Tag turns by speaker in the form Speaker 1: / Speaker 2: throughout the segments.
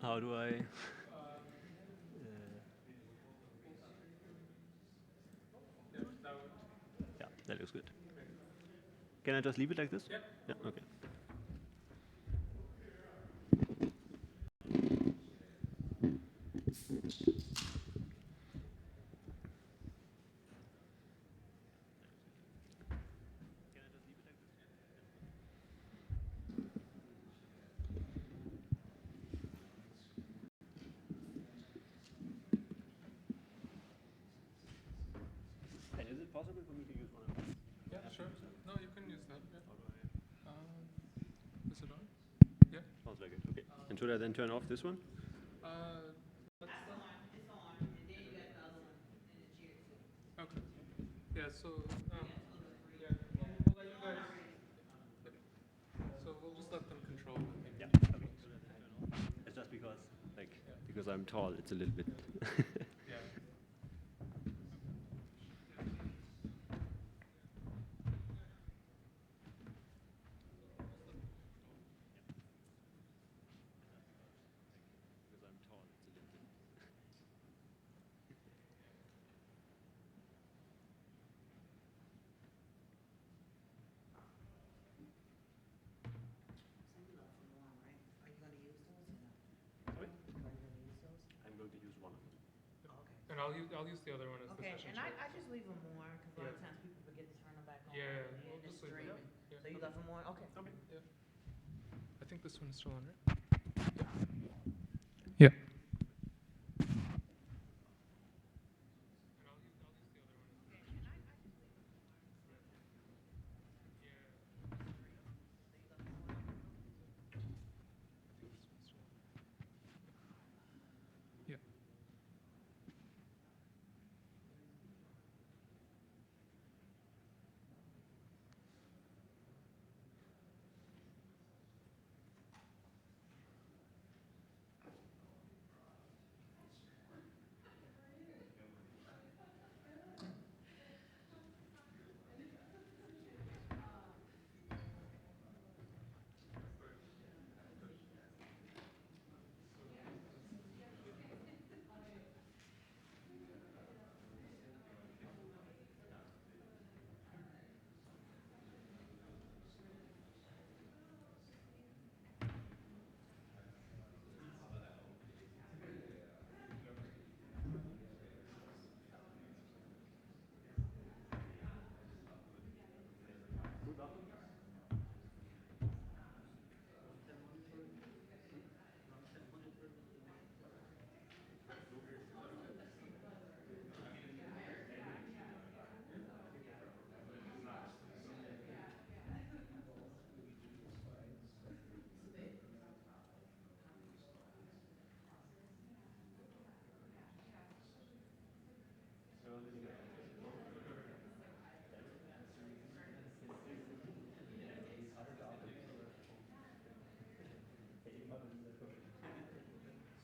Speaker 1: How do I? Yeah, that looks good. Can I just leave it like this? Yeah. Okay. And is it possible for me to use one of these?
Speaker 2: Yeah, sure. No, you can use that. Yeah. Is it on? Yeah.
Speaker 1: Sounds like it. Okay. And should I then turn off this one?
Speaker 2: Uh, okay. Yeah. So. Yeah. We'll let you guys. Yep. So we'll just let them control when they
Speaker 1: Yeah.
Speaker 2: need
Speaker 1: Okay.
Speaker 2: to.
Speaker 1: It's just because, like,
Speaker 2: Yeah.
Speaker 1: because I'm tall, it's a little bit.
Speaker 2: Yeah.
Speaker 1: Because I'm tall, it's a little bit. Sorry? I'm going to use one of them.
Speaker 2: And I'll use the other one as the
Speaker 3: Okay,
Speaker 2: session
Speaker 3: and I
Speaker 2: chair.
Speaker 3: just leave them on, because a lot of
Speaker 2: Yeah.
Speaker 3: times people forget to turn them back on.
Speaker 2: Yeah.
Speaker 3: And
Speaker 2: We'll
Speaker 3: it's
Speaker 2: just leave it.
Speaker 3: streaming.
Speaker 2: Yeah.
Speaker 3: So you left them on? Okay.
Speaker 1: Okay.
Speaker 2: Yeah. I think this one's still on, right? Yeah. Yeah.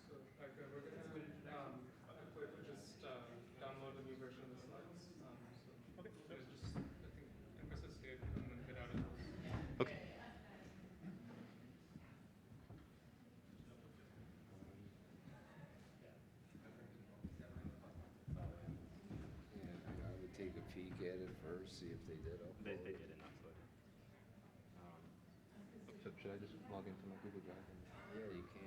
Speaker 2: So, we're gonna quickly just download a new version of the slides.
Speaker 1: Okay.
Speaker 2: So just, I think, and Chris escape and then get out of this.
Speaker 1: Okay.
Speaker 4: Yeah, I would take a peek at it first, see if they did upload
Speaker 1: They
Speaker 4: it.
Speaker 1: did enough, so.
Speaker 5: Should I just log into my Google Drive?
Speaker 4: Yeah, you can.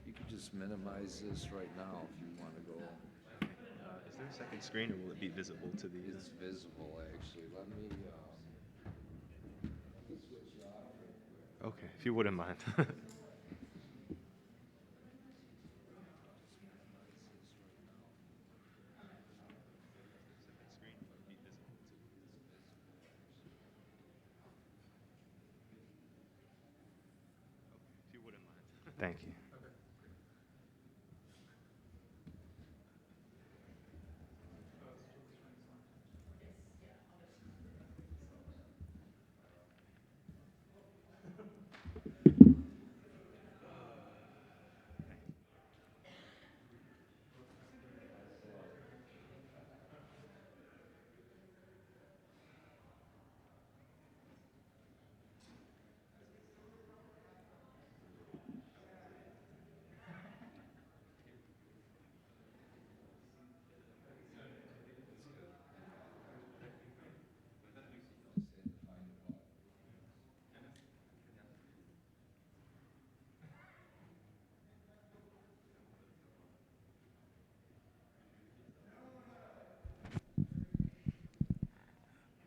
Speaker 4: You could just minimize this right now if you want to go.
Speaker 5: Is there a second screen, or will it be visible to the?
Speaker 4: It's visible, actually. Let me switch it off.
Speaker 5: Okay, if you wouldn't mind. Thank you.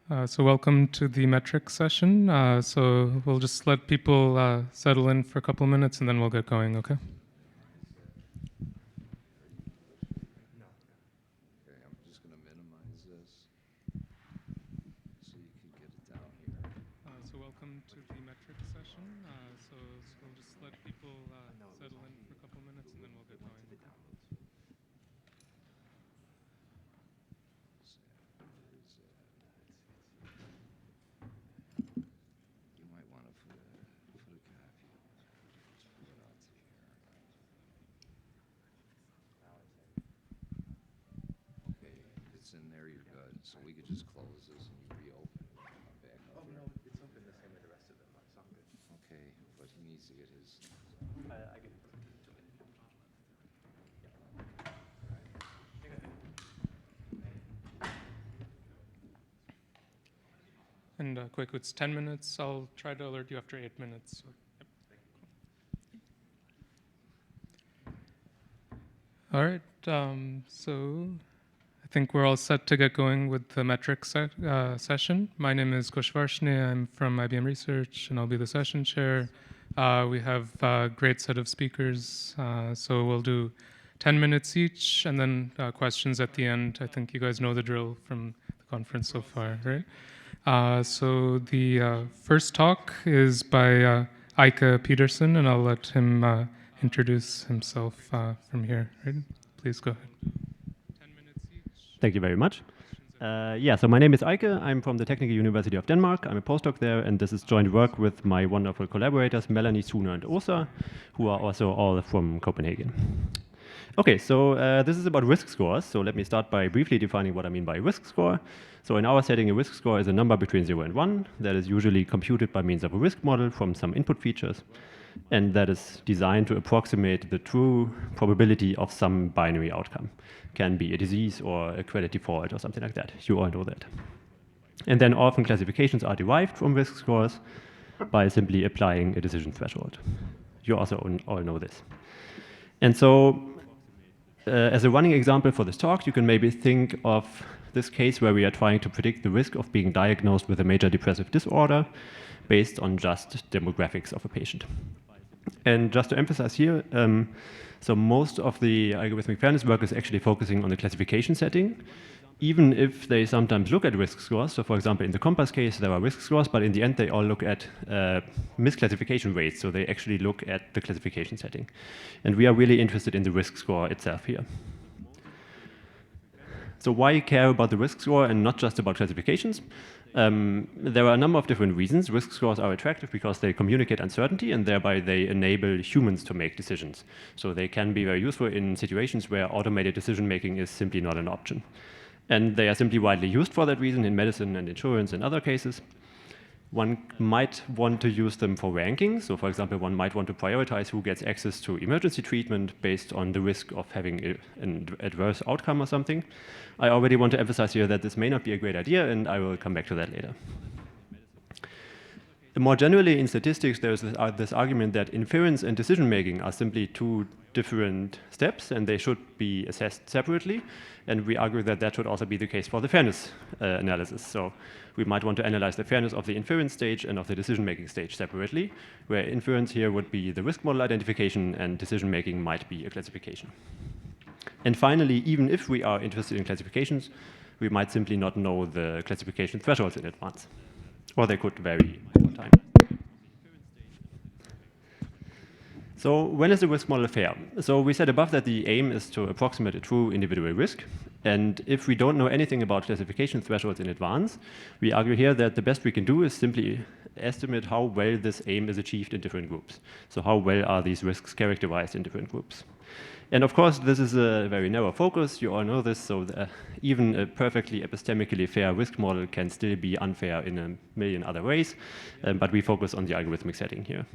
Speaker 2: So welcome to the metrics session. So we'll just let people settle in for a couple minutes and then we'll get going, okay?
Speaker 4: Okay, I'm just gonna minimize this so you can get it down here.
Speaker 2: So welcome to the metrics session. So we'll just let people settle in for a couple minutes and then we'll get going. Okay?
Speaker 4: You might want to put a copy. Just pull it out to here. Okay, it's in there, you're good. So we could just close this and you reopen it and come back up here.
Speaker 5: it's open the same way the rest of them are. It's all good.
Speaker 4: Okay, but he needs to get his.
Speaker 5: I get it.
Speaker 2: And quick, it's 10 minutes. I'll try to alert you after 8 minutes. So, yep. All right. So I think we're all set to get going with the metrics session. My name is Kushvarshni. I'm from IBM Research, and I'll be the session chair. We have a great set of speakers. So we'll do 10 minutes each, and then questions at the end. I think you guys know the drill from the conference so far, right? So the first talk is by Eike Peterson, and I'll let him introduce himself from here. Right? Please go ahead. 10 minutes each.
Speaker 1: Thank you very much. So my name is Eike. I'm from the Technical University of Denmark. I'm a postdoc there, and this is joint work with my wonderful collaborators, Melanie, Sune, and Åsa, who are also all from Copenhagen. Okay, so this is about risk scores. So let me start by briefly defining what I mean by risk score. So in our setting, a risk score is a number between 0 and 1 that is usually computed by means of a risk model from some input features, and that is designed to approximate the true probability of some binary outcome. Can be a disease or a credit default or something like that. You all know that. And then often classifications are derived from risk scores by simply applying a decision threshold. You also all know this. And so as a running example for this talk, you can maybe think of this case where we are trying to predict the risk of being diagnosed with a major depressive disorder based on just demographics of a patient. And just to emphasize here, so most of the algorithmic fairness work is actually focusing on the classification setting, even if they sometimes look at risk scores. So for example, in the COMPASS case, there are risk scores, but in the end, they all look at misclassification rates. So they actually look at the classification setting. And we are really interested in the risk score itself here. So why care about the risk score and not just about classifications? There are a number of different reasons. Risk scores are attractive because they communicate uncertainty and thereby they enable humans to make decisions. So they can be very useful in situations where automated decision making is simply not an option. And they are simply widely used for that reason in medicine and insurance and other cases. One might want to use them for ranking. So for example, one might want to prioritize who gets access to emergency treatment based on the risk of having an adverse outcome or something. I already want to emphasize here that this may not be a great idea, and I will come back to that later. More generally, in statistics, there's this argument that inference and decision-making are simply two different steps, and they should be assessed separately. And we argue that that should also be the case for the fairness analysis. So we might want to analyze the fairness of the inference stage and of the decision-making stage separately, where inference here would be the risk model identification, and decision-making might be a classification. And finally, even if we are interested in classifications, we might simply not know the classification thresholds in advance, or they could vary over time. So when is the risk model fair? So we said above that the aim is to approximate a true individual risk. And if we don't know anything about classification thresholds in advance, we argue here that the best we can do is simply estimate how well this aim is achieved in different groups. So how well are these risks characterized in different groups? And of course, this is a very narrow focus. You all know this. So even a perfectly epistemically fair risk model can still be unfair in a million other ways. But we focus on the algorithmic setting here.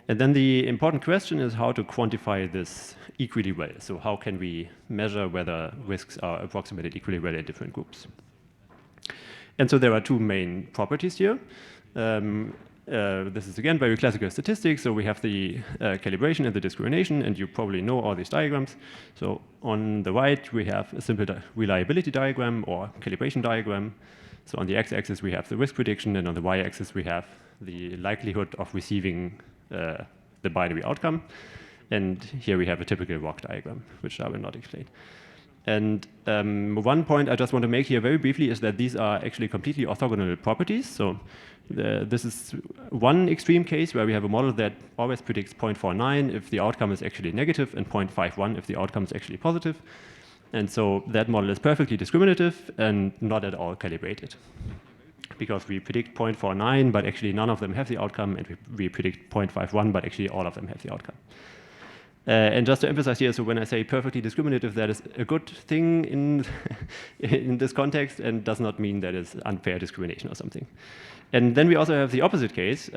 Speaker 1: And then the important question is how to quantify this equally well. So how can we measure whether risks are approximated equally well in different groups? And so there are two main properties here. This is, again, very classical statistics. So we have the calibration and the discrimination, and you probably know all these diagrams. So on the right, we have a simple reliability diagram or calibration diagram. So on the x-axis, we have the risk prediction, and on the y-axis, we have the likelihood of receiving the binary outcome. And here we have a typical ROC diagram, which I will not explain. And one point I just want to make here very briefly is that these are actually completely orthogonal properties. So this is one extreme case where we have a model that always predicts 0.49 if the outcome is actually negative and 0.51 if the outcome is actually positive. And so that model is perfectly discriminative and not at all calibrated. Because we predict 0.49, but actually none of them have the outcome, and we predict 0.51, but actually all of them have the outcome. And just to emphasize here, so when I say perfectly discriminative, that is a good thing in this context and does not mean that it's unfair discrimination or something. And then we also have the opposite case,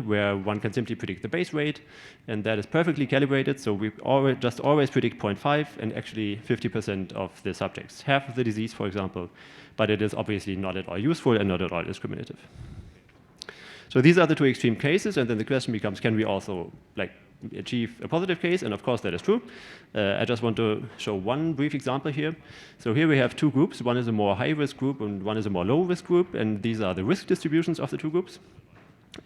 Speaker 1: where one can simply predict the base rate, and that is perfectly calibrated. So we always predict 0.5, and actually 50% of the subjects have the disease, for example, but it is obviously not at all useful and not at all discriminative. So these are the two extreme cases, and then the question becomes, can we also achieve a positive case? And of course that is true. I just want to show one brief example here. So here we have two groups. One is a more high-risk group and one is a more low-risk group, and these are the risk distributions of the two groups.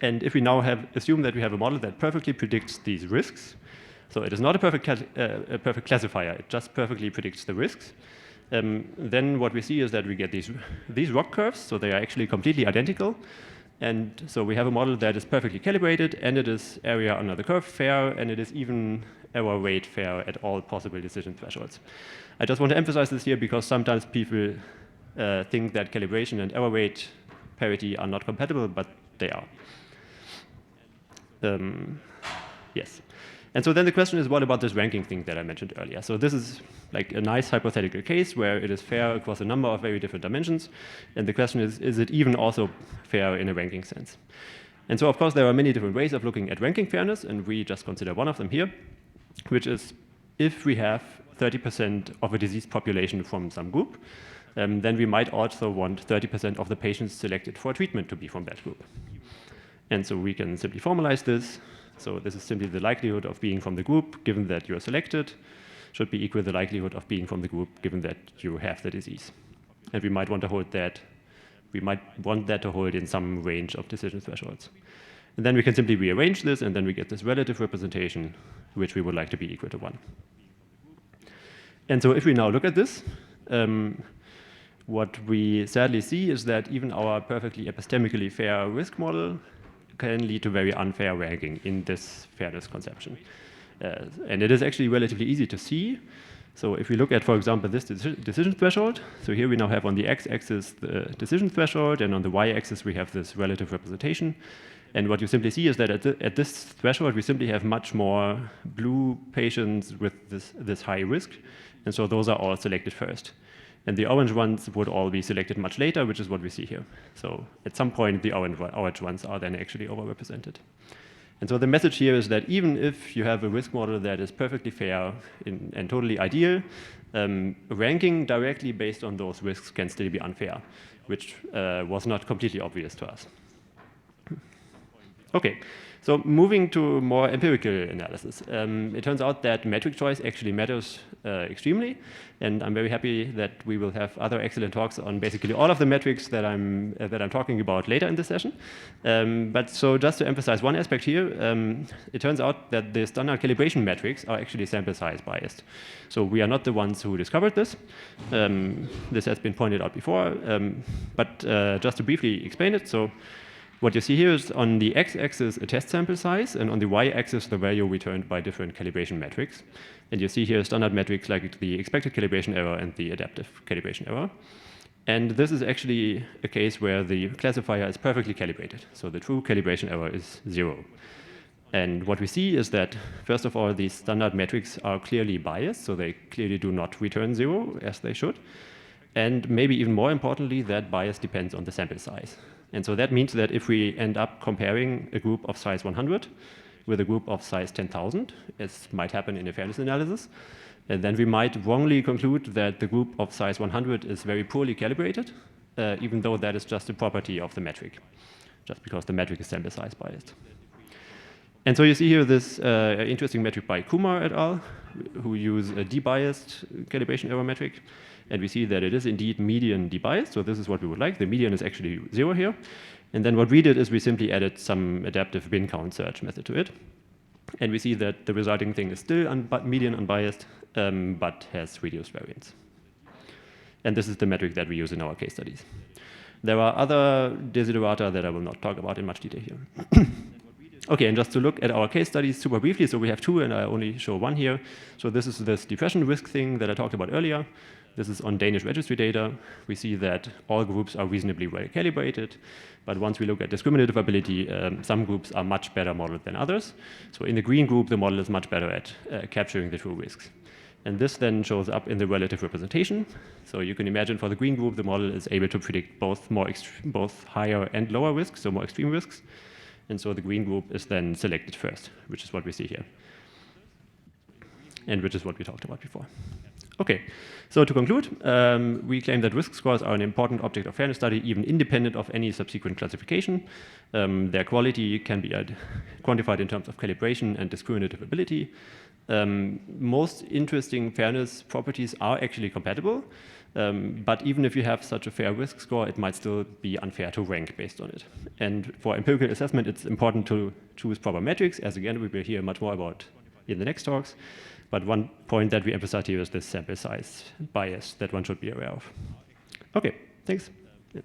Speaker 1: And if we now assume that we have a model that perfectly predicts these risks, so it is not a perfect classifier, it just perfectly predicts the risks, then what we see is that we get these ROC curves, so they are actually completely identical. And so we have a model that is perfectly calibrated, and it is area under the curve fair, and it is even error rate fair at all possible decision thresholds. I just want to emphasize this here because sometimes people think that calibration and error rate parity are not compatible, but they are. Yes. And so then the question is, what about this ranking thing that I mentioned earlier? So this is like a nice hypothetical case where it is fair across a number of very different dimensions. And the question is it even also fair in a ranking sense? And so, of course, there are many different ways of looking at ranking fairness, and we just consider one of them here, which is if we have 30% of a diseased population from some group, then we might also want 30% of the patients selected for treatment to be from that group. And so we can simply formalize this. So this is simply the likelihood of being from the group, given that you are selected, should be equal to the likelihood of being from the group, given that you have the disease. And we might want to hold that. We might want that to hold in some range of decision thresholds. And then we can simply rearrange this, and then we get this relative representation, which we would like to be equal to 1. And so if we now look at this, what we sadly see is that even our perfectly epistemically fair risk model can lead to very unfair ranking in this fairness conception. And it is actually relatively easy to see. So if we look at, for example, this decision threshold, so here we now have on the x-axis the decision threshold, and on the y-axis we have this relative representation. And what you simply see is that at this threshold, we simply have much more blue patients with this high risk. And so those are all selected first. And the orange ones would all be selected much later, which is what we see here. So at some point, the orange ones are then actually overrepresented. And so the message here is that even if you have a risk model that is perfectly fair and totally ideal, ranking directly based on those risks can still be unfair, which was not completely obvious to us. Okay, so moving to more empirical analysis. It turns out that metric choice actually matters extremely, and I'm very happy that we will have other excellent talks on basically all of the metrics that I'm talking about later in this session. But so just to emphasize one aspect here, it turns out that the standard calibration metrics are actually sample size biased. So we are not the ones who discovered this. This has been pointed out before, but just to briefly explain it, so what you see here is on the x-axis a test sample size, and on the y-axis the value returned by different calibration metrics. And you see here standard metrics like the expected calibration error and the adaptive calibration error. And this is actually a case where the classifier is perfectly calibrated. So the true calibration error is 0. And what we see is that, first of all, these standard metrics are clearly biased, so they clearly do not return 0 as they should. And maybe even more importantly, that bias depends on the sample size. And so that means that if we end up comparing a group of size 100 with a group of size 10,000, as might happen in a fairness analysis, then we might wrongly conclude that the group of size 100 is very poorly calibrated, even though that is just a property of the metric, just because the metric is sample size biased. And so you see here this interesting metric by Kumar et al., who use a debiased calibration error metric. And we see that it is indeed median debiased, so this is what we would like. The median is actually 0 here. And then what we did is we simply added some adaptive bin count search method to it. And we see that the resulting thing is still median unbiased, but has reduced variance. And this is the metric that we use in our case studies. There are other desiderata that I will not talk about in much detail here. Okay, and just to look at our case studies super briefly, so we have two and I only show one here. So this is this depression risk thing that I talked about earlier. This is on Danish registry data. We see that all groups are reasonably well calibrated, but once we look at discriminative ability, some groups are much better modeled than others. So in the green group, the model is much better at capturing the true risks. And this then shows up in the relative representation. So you can imagine for the green group, the model is able to predict both higher and lower risks, so more extreme risks. And so the green group is then selected first, which is what we see here, and which is what we talked about before. Okay, so to conclude, we claim that risk scores are an important object of fairness study, even independent of any subsequent classification. Their quality can be quantified in terms of calibration and discriminative ability. Most interesting fairness properties are actually compatible, but even if you have such a fair risk score, it might still be unfair to rank based on it. And for empirical assessment, it's important to choose proper metrics, as again, we will hear much more about in the next talks. But one point that we emphasize here is this sample size bias that one should be aware of. Okay, thanks. Yeah.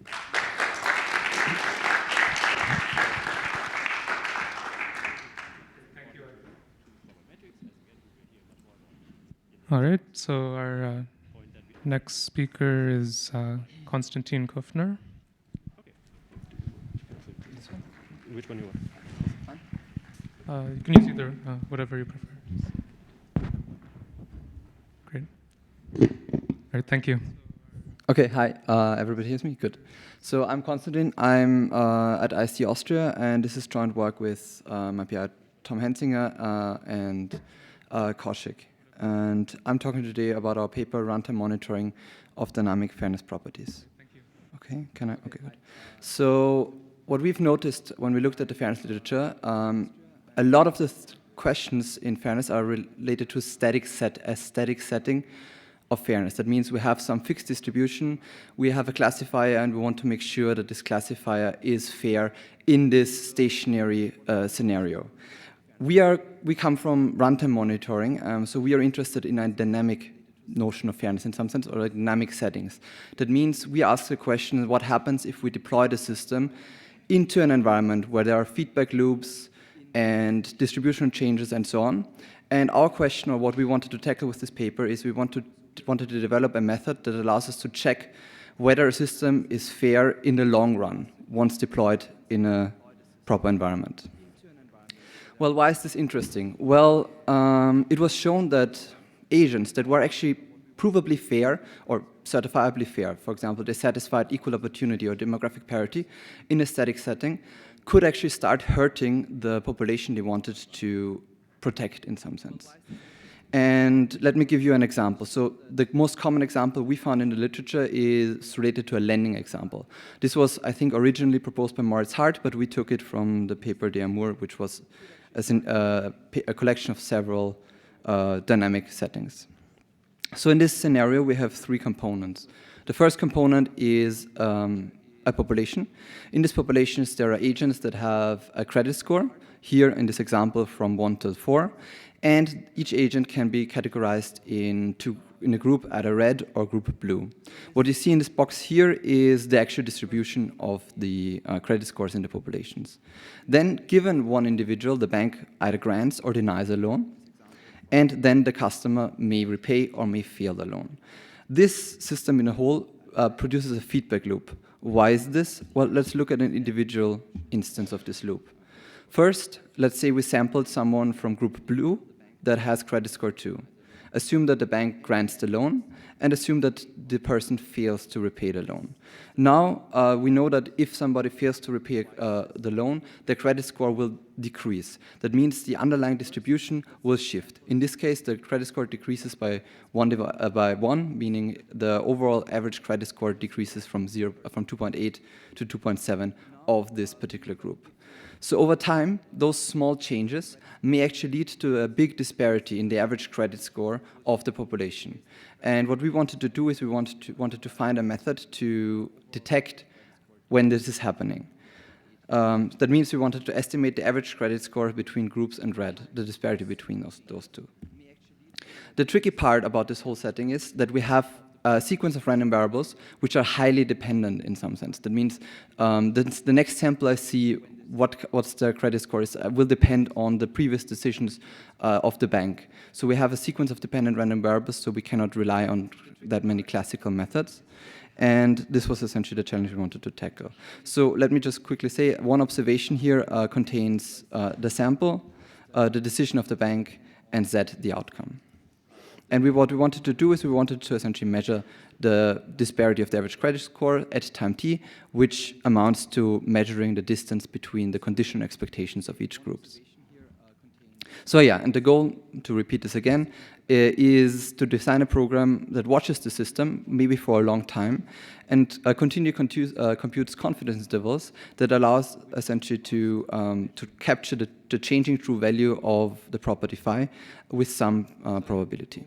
Speaker 2: All right, so our next speaker is Konstantin Kufner.
Speaker 1: Which one you want?
Speaker 2: You can use either, whatever you prefer. Great. All right, thank you.
Speaker 6: Okay, hi. Everybody hears me? Good. So I'm Konstantin. I'm at IST Austria, and this is joint work with my PI Tom Hensinger and Kaushik. And I'm talking today about our paper, Runtime Monitoring of Dynamic Fairness Properties.
Speaker 2: Thank you.
Speaker 6: Okay, can I? Okay, good. So what we've noticed when we looked at the fairness literature, a lot of the questions in fairness are related to a static setting of fairness. That means we have some fixed distribution, we have a classifier, and we want to make sure that this classifier is fair in this stationary scenario. We come from runtime monitoring, so we are interested in a dynamic notion of fairness in some sense, or dynamic settings. That means we ask the question, what happens if we deploy the system into an environment where there are feedback loops and distribution changes and so on. And our question, or what we wanted to tackle with this paper, is we wanted to develop a method that allows us to check whether a system is fair in the long run, once deployed in a proper environment. Well, why is this interesting? Well, it was shown that agents that were actually provably fair or certifiably fair, for example, they satisfied equal opportunity or demographic parity in a static setting, could actually start hurting the population they wanted to protect in some sense. And let me give you an example. So the most common example we found in the literature is related to a lending example. This was, I think, originally proposed by Moritz Hart, but we took it from the paper de Amour, which was a collection of several dynamic settings. So in this scenario, we have three components. The first component is a population. In this population, there are agents that have a credit score, here in this example from 1 to 4, and each agent can be categorized in a group either red or group blue. What you see in this box here is the actual distribution of the credit scores in the populations. Then, given one individual, the bank either grants or denies a loan, and then the customer may repay or may fail the loan. This system in a whole produces a feedback loop. Why is this? Well, let's look at an individual instance of this loop. First, let's say we sampled someone from group blue that has credit score 2. Assume that the bank grants the loan, and assume that the person fails to repay the loan. Now, we know that if somebody fails to repay the loan, the credit score will decrease. That means the underlying distribution will shift. In this case, the credit score decreases by 1, meaning the overall average credit score decreases from 2.8 to 2.7 of this particular group. So over time, those small changes may actually lead to a big disparity in the average credit score of the population. And what we wanted to do is we wanted to find a method to detect when this is happening. That means we wanted to estimate the average credit score between groups and red, the disparity between those two. The tricky part about this whole setting is that we have a sequence of random variables which are highly dependent in some sense. That means the next sample I see what's the credit score is will depend on the previous decisions of the bank. So we have a sequence of dependent random variables, so we cannot rely on that many classical methods. And this was essentially the challenge we wanted to tackle. So let me just quickly say, one observation here contains the sample, the decision of the bank, and Z, the outcome. And what we wanted to do is we wanted to essentially measure the disparity of the average credit score at time t, which amounts to measuring the distance between the conditional expectations of each group. So yeah, and the goal, to repeat this again, is to design a program that watches the system, maybe for a long time, and computes confidence intervals that allows essentially to capture the changing true value of the property phi with some probability.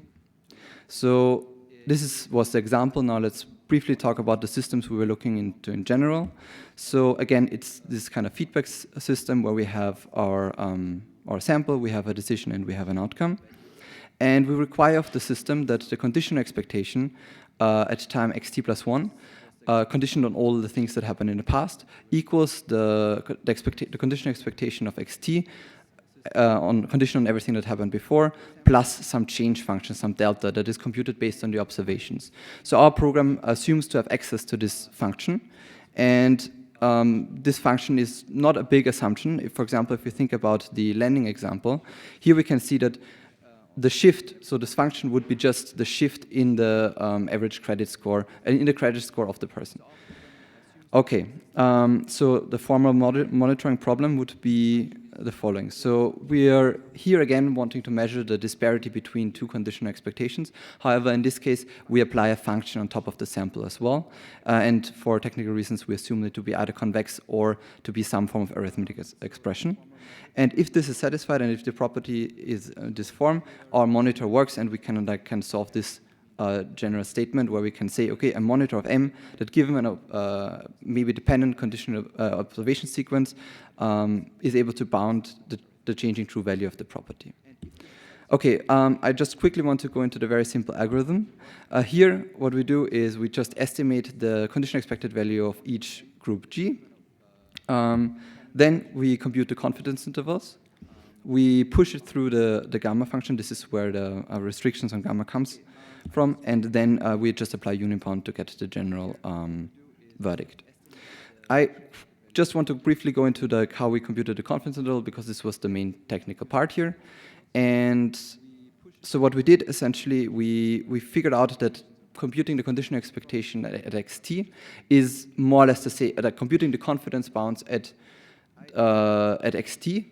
Speaker 6: So this was the example. Now let's briefly talk about the systems we were looking into in general. So again, it's this kind of feedback system where we have our sample, we have a decision, and we have an outcome. And we require of the system that the conditional expectation at time xt plus 1, conditioned on all the things that happened in the past, equals the conditional expectation of xt conditional on everything that happened before, plus some change function, some delta that is computed based on the observations. So our program assumes to have access to this function, and this function is not a big assumption. For example, if you think about the lending example, here we can see that the shift, so this function would be just the shift in the average credit score, in the credit score of the person. Okay, so the formal monitoring problem would be the following. So we are here again wanting to measure the disparity between two conditional expectations. However, in this case, we apply a function on top of the sample as well. And for technical reasons, we assume it to be either convex or to be some form of arithmetic expression. And if this is satisfied and if the property is this form, our monitor works and we can solve this general statement where we can say, okay, a monitor of M that given an maybe dependent conditional observation sequence is able to bound the changing true value of the property. Okay, I just quickly want to go into the very simple algorithm. Here, what we do is we just estimate the conditional expected value of each group G. Then we compute the confidence intervals. We push it through the gamma function. This is where the restrictions on gamma comes from, and then we just apply unipound to get the general verdict. I just want to briefly go into how we computed the confidence interval because this was the main technical part here. And so what we did essentially, we figured out that computing the conditional expectation at xt is more or less to say that computing the confidence bounds at xt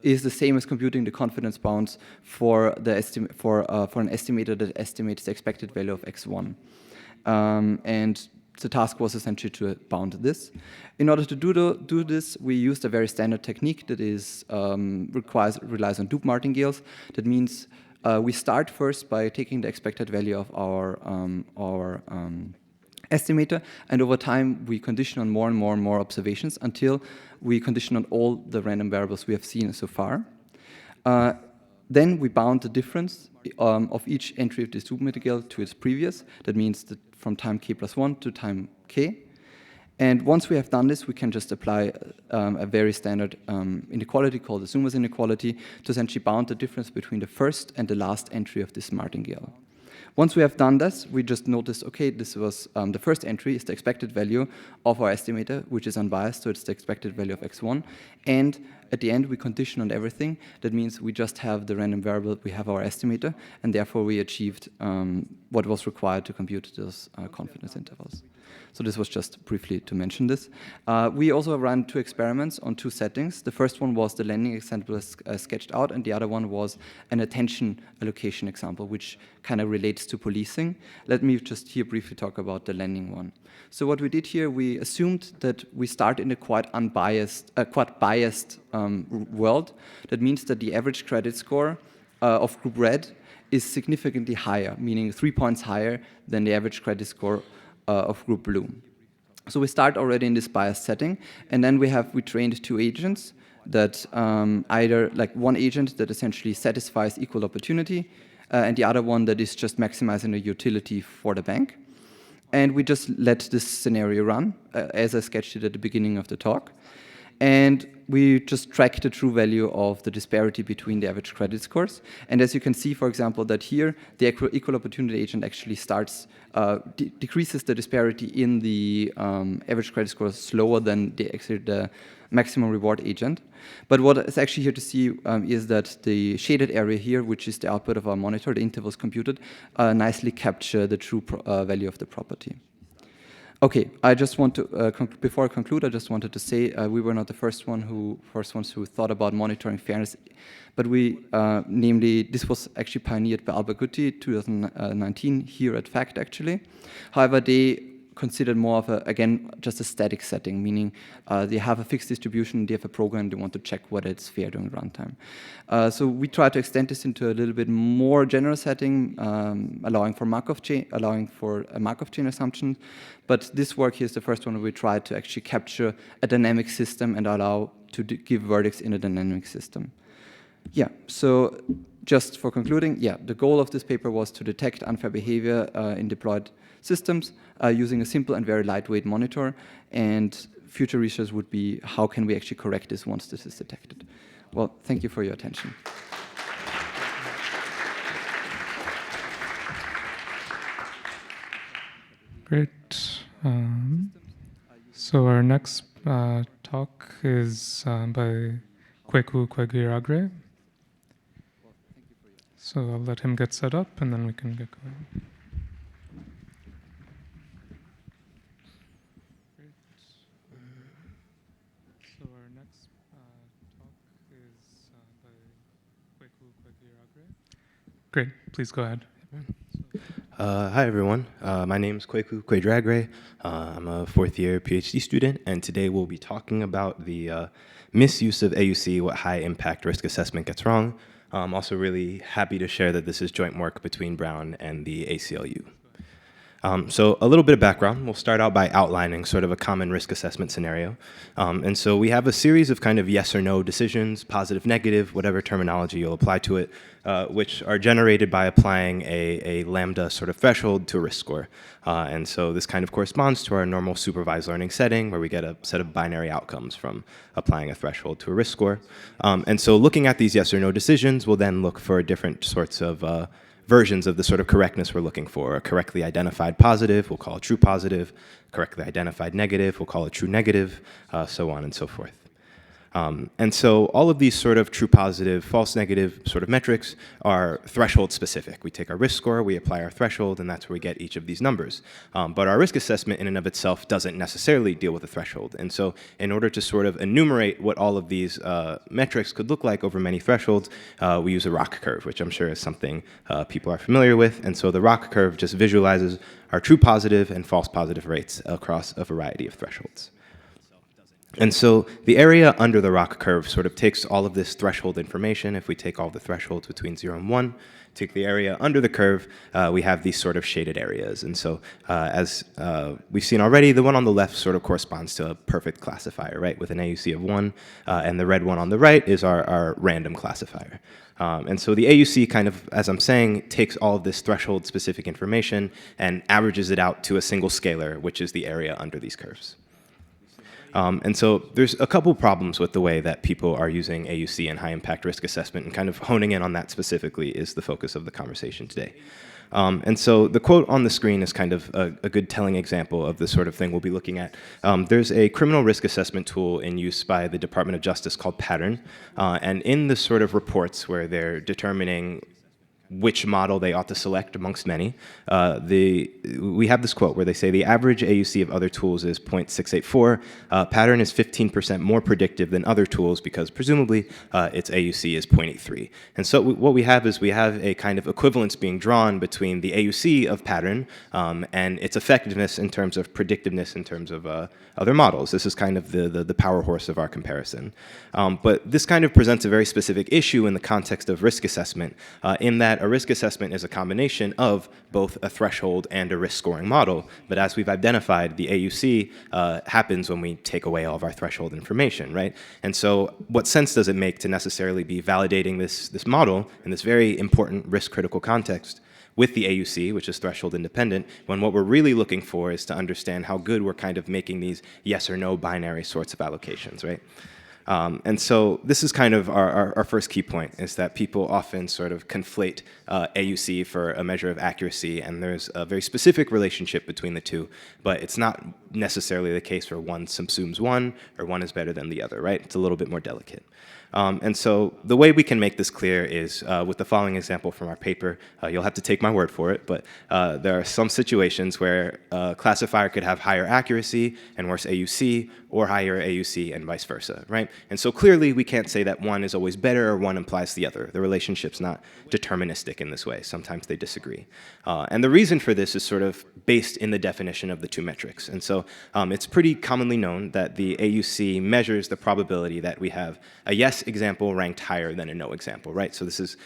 Speaker 6: is the same as computing the confidence bounds for the for an estimator that estimates the expected value of x1. And the task was essentially to bound this. In order to do this, we used a very standard technique that is relies on dupe martingales. That means we start first by taking the expected value of our estimator, and over time we condition on more and more and more observations until we condition on all the random variables we have seen so far. Then we bound the difference of each entry of this dupe martingale to its previous. That means that from time k plus 1 to time k. And once we have done this, we can just apply a very standard inequality called the Zoomer's inequality to essentially bound the difference between the first and the last entry of this martingale. Once we have done this, we just noticed, okay, this was the first entry is the expected value of our estimator, which is unbiased, so it's the expected value of x1. And at the end, we condition on everything. That means we just have the random variable, we have our estimator, and therefore we achieved what was required to compute those confidence intervals. So this was just briefly to mention this. We also ran 2 experiments on 2 settings. The first one was the lending example as sketched out, and the other one was an attention allocation example, which kind of relates to policing. Let me just here briefly talk about the lending one. So what we did here, we assumed that we start in a quite biased world. That means that the average credit score of group red is significantly higher, meaning 3 points higher than the average credit score of group blue. So we start already in this biased setting, and then we trained 2 agents that either like one agent that essentially satisfies equal opportunity, and the other one that is just maximizing the utility for the bank. And we just let this scenario run, as I sketched it at the beginning of the talk. And we just track the true value of the disparity between the average credit scores. And as you can see, for example, that here, the equal opportunity agent actually starts, decreases the disparity in the average credit score slower than the maximum reward agent. But what is actually here to see is that the shaded area here, which is the output of our monitor, the intervals computed, nicely capture the true value of the property. Okay, I just want to, before I conclude, I just wanted to say we were not the first ones who thought about monitoring fairness, but namely, this was actually pioneered by Albert Gutti, 2019, here at FACT actually. However, they considered more of again, just a static setting, meaning they have a fixed distribution, they have a program, they want to check whether it's fair during runtime. So we try to extend this into a little bit more general setting, allowing for a Markov chain assumption. But this work here is the first one where we try to actually capture a dynamic system and allow to give verdicts in a dynamic system. Yeah, so just for concluding, yeah, the goal of this paper was to detect unfair behavior in deployed systems using a simple and very lightweight monitor, and future research would be how can we actually correct this once this is detected. Well, thank you for your attention.
Speaker 2: Great. So our next talk is by Kweku Kwegiragre. So I'll let him get set up and then we can get going. Great. So our next talk is by Kweku Kwegiragre. Great, please go ahead.
Speaker 5: Hi, everyone. My name is Kweku Kwegiragre. I'm a 4th-year PhD student, and today we'll be talking about the misuse of AUC, what high-impact risk assessment gets wrong. I'm also really happy to share that this is joint work between Brown and the ACLU. So a little bit of background. We'll start out by outlining sort of a common risk assessment scenario. And so we have a series of kind of yes or no decisions, positive, negative, whatever terminology you'll apply to it, which are generated by applying a lambda sort of threshold to a risk score. And so this kind of corresponds to our normal supervised learning setting where we get a set of binary outcomes from applying a threshold to a risk score. And so looking at these yes or no decisions, we'll then look for different sorts of versions of the sort of correctness we're looking for. A correctly identified positive, we'll call a true positive. Correctly identified negative, we'll call a true negative, so on and so forth. And so all of these sort of true positive, false negative sort of metrics are threshold specific. We take our risk score, we apply our threshold, and that's where we get each of these numbers. But our risk assessment in and of itself doesn't necessarily deal with a threshold. And so in order to sort of enumerate what all of these metrics could look like over many thresholds, we use a ROC curve, which I'm sure is something people are familiar with. And so the ROC curve just visualizes our true positive and false positive rates across a variety of thresholds. And so the area under the ROC curve sort of takes all of this threshold information. If we take all the thresholds between 0 and 1, take the area under the curve, we have these sort of shaded areas. And so as we've seen already, the one on the left sort of corresponds to a perfect classifier, right, with an AUC of 1. And the red one on the right is our random classifier. And so the AUC kind of, as I'm saying, takes all of this threshold-specific information and averages it out to a single scalar, which is the area under these curves. And so there's a couple problems with the way that people are using AUC and high-impact risk assessment, and kind of honing in on that specifically is the focus of the conversation today. And so the quote on the screen is kind of a good telling example of the sort of thing we'll be looking at. There's a criminal risk assessment tool in use by the Department of Justice called Pattern. And in the sort of reports where they're determining which model they ought to select amongst many. We have this quote where they say the average AUC of other tools is 0.684. Pattern is 15% more predictive than other tools because presumably its AUC is 0.83. And so what we have is we have a kind of equivalence being drawn between the AUC of Pattern and its effectiveness in terms of predictiveness in terms of other models. This is kind of the power horse of our comparison. But this kind of presents a very specific issue in the context of risk assessment in that a risk assessment is a combination of both a threshold and a risk scoring model. But as we've identified, the AUC happens when we take away all of our threshold information, right? And so what sense does it make to necessarily be validating this model in this very important risk critical context with the AUC, which is threshold independent, when what we're really looking for is to understand how good we're kind of making these yes or no binary sorts of allocations, right? And so this is kind of our first key point, is that people often sort of conflate AUC for a measure of accuracy, and there's a very specific relationship between the two, but it's not necessarily the case where one subsumes one or one is better than the other, right? It's a little bit more delicate. And so the way we can make this clear is with the following example from our paper. You'll have to take my word for it, but there are some situations where a classifier could have higher accuracy and worse AUC, or higher AUC and vice versa, right? And so clearly we can't say that one is always better or one implies the other. The relationship's not deterministic in this way. Sometimes they disagree. And the reason for this is sort of based in the definition of the two metrics. And so it's pretty commonly known that the AUC measures the probability that we have a yes example ranked higher than a no example, right? So this is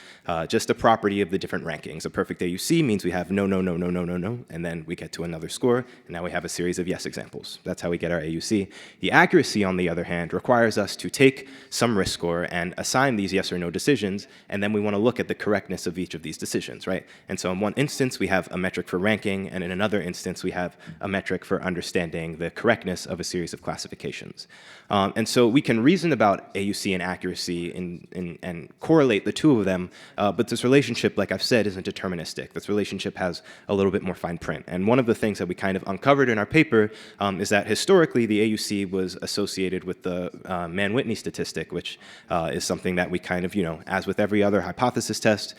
Speaker 5: just a property of the different rankings. A perfect AUC means we have no, no, no, no, no, no, no, and then we get to another score, and now we have a series of yes examples. That's how we get our AUC. The accuracy, on the other hand, requires us to take some risk score and assign these yes or no decisions, and then we want to look at the correctness of each of these decisions, right? And so in one instance, we have a metric for ranking, and in another instance, we have a metric for understanding the correctness of a series of classifications. And so we can reason about AUC and accuracy and correlate the two of them, but this relationship, like I've said, isn't deterministic. This relationship has a little bit more fine print. And one of the things that we kind of uncovered in our paper is that historically the AUC was associated with the Mann-Whitney statistic, which is something that we kind of, as with every other hypothesis test,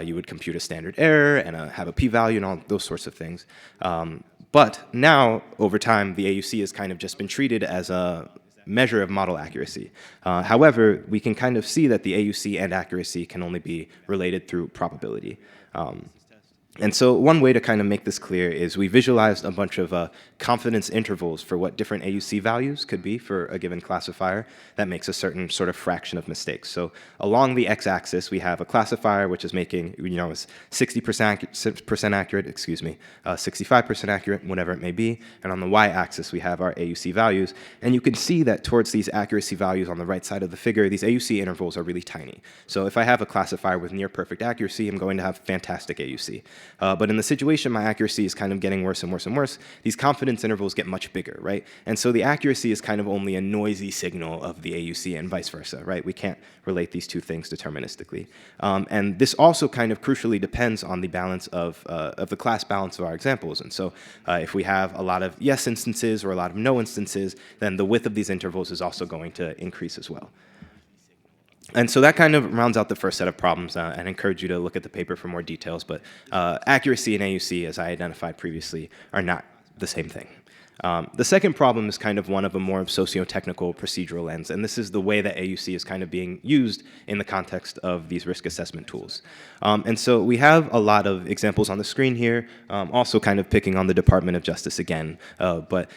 Speaker 5: you would compute a standard error and have a p-value and all those sorts of things. But now, over time, the AUC has kind of just been treated as a measure of model accuracy. However, we can kind of see that the AUC and accuracy can only be related through probability. And so one way to kind of make this clear is we visualized a bunch of confidence intervals for what different AUC values could be for a given classifier that makes a certain sort of fraction of mistakes. So along the x-axis, we have a classifier which is making, is 60% accurate, 65% accurate, whatever it may be. And on the y-axis, we have our AUC values. And you can see that towards these accuracy values on the right side of the figure, these AUC intervals are really tiny. So if I have a classifier with near perfect accuracy, I'm going to have fantastic AUC. But in the situation my accuracy is kind of getting worse and worse and worse, these confidence intervals get much bigger, right? And so the accuracy is kind of only a noisy signal of the AUC and vice versa, right? We can't relate these two things deterministically. And this also kind of crucially depends on the balance of the class balance of our examples. And so if we have a lot of yes instances or a lot of no instances, then the width of these intervals is also going to increase as well. And so that kind of rounds out the first set of problems, and I encourage you to look at the paper for more details, but accuracy and AUC, as I identified previously, are not the same thing. The second problem is kind of one of a more socio-technical procedural lens, and this is the way that AUC is kind of being used in the context of these risk assessment tools. And so we have a lot of examples on the screen here, also kind of picking on the Department of Justice again, but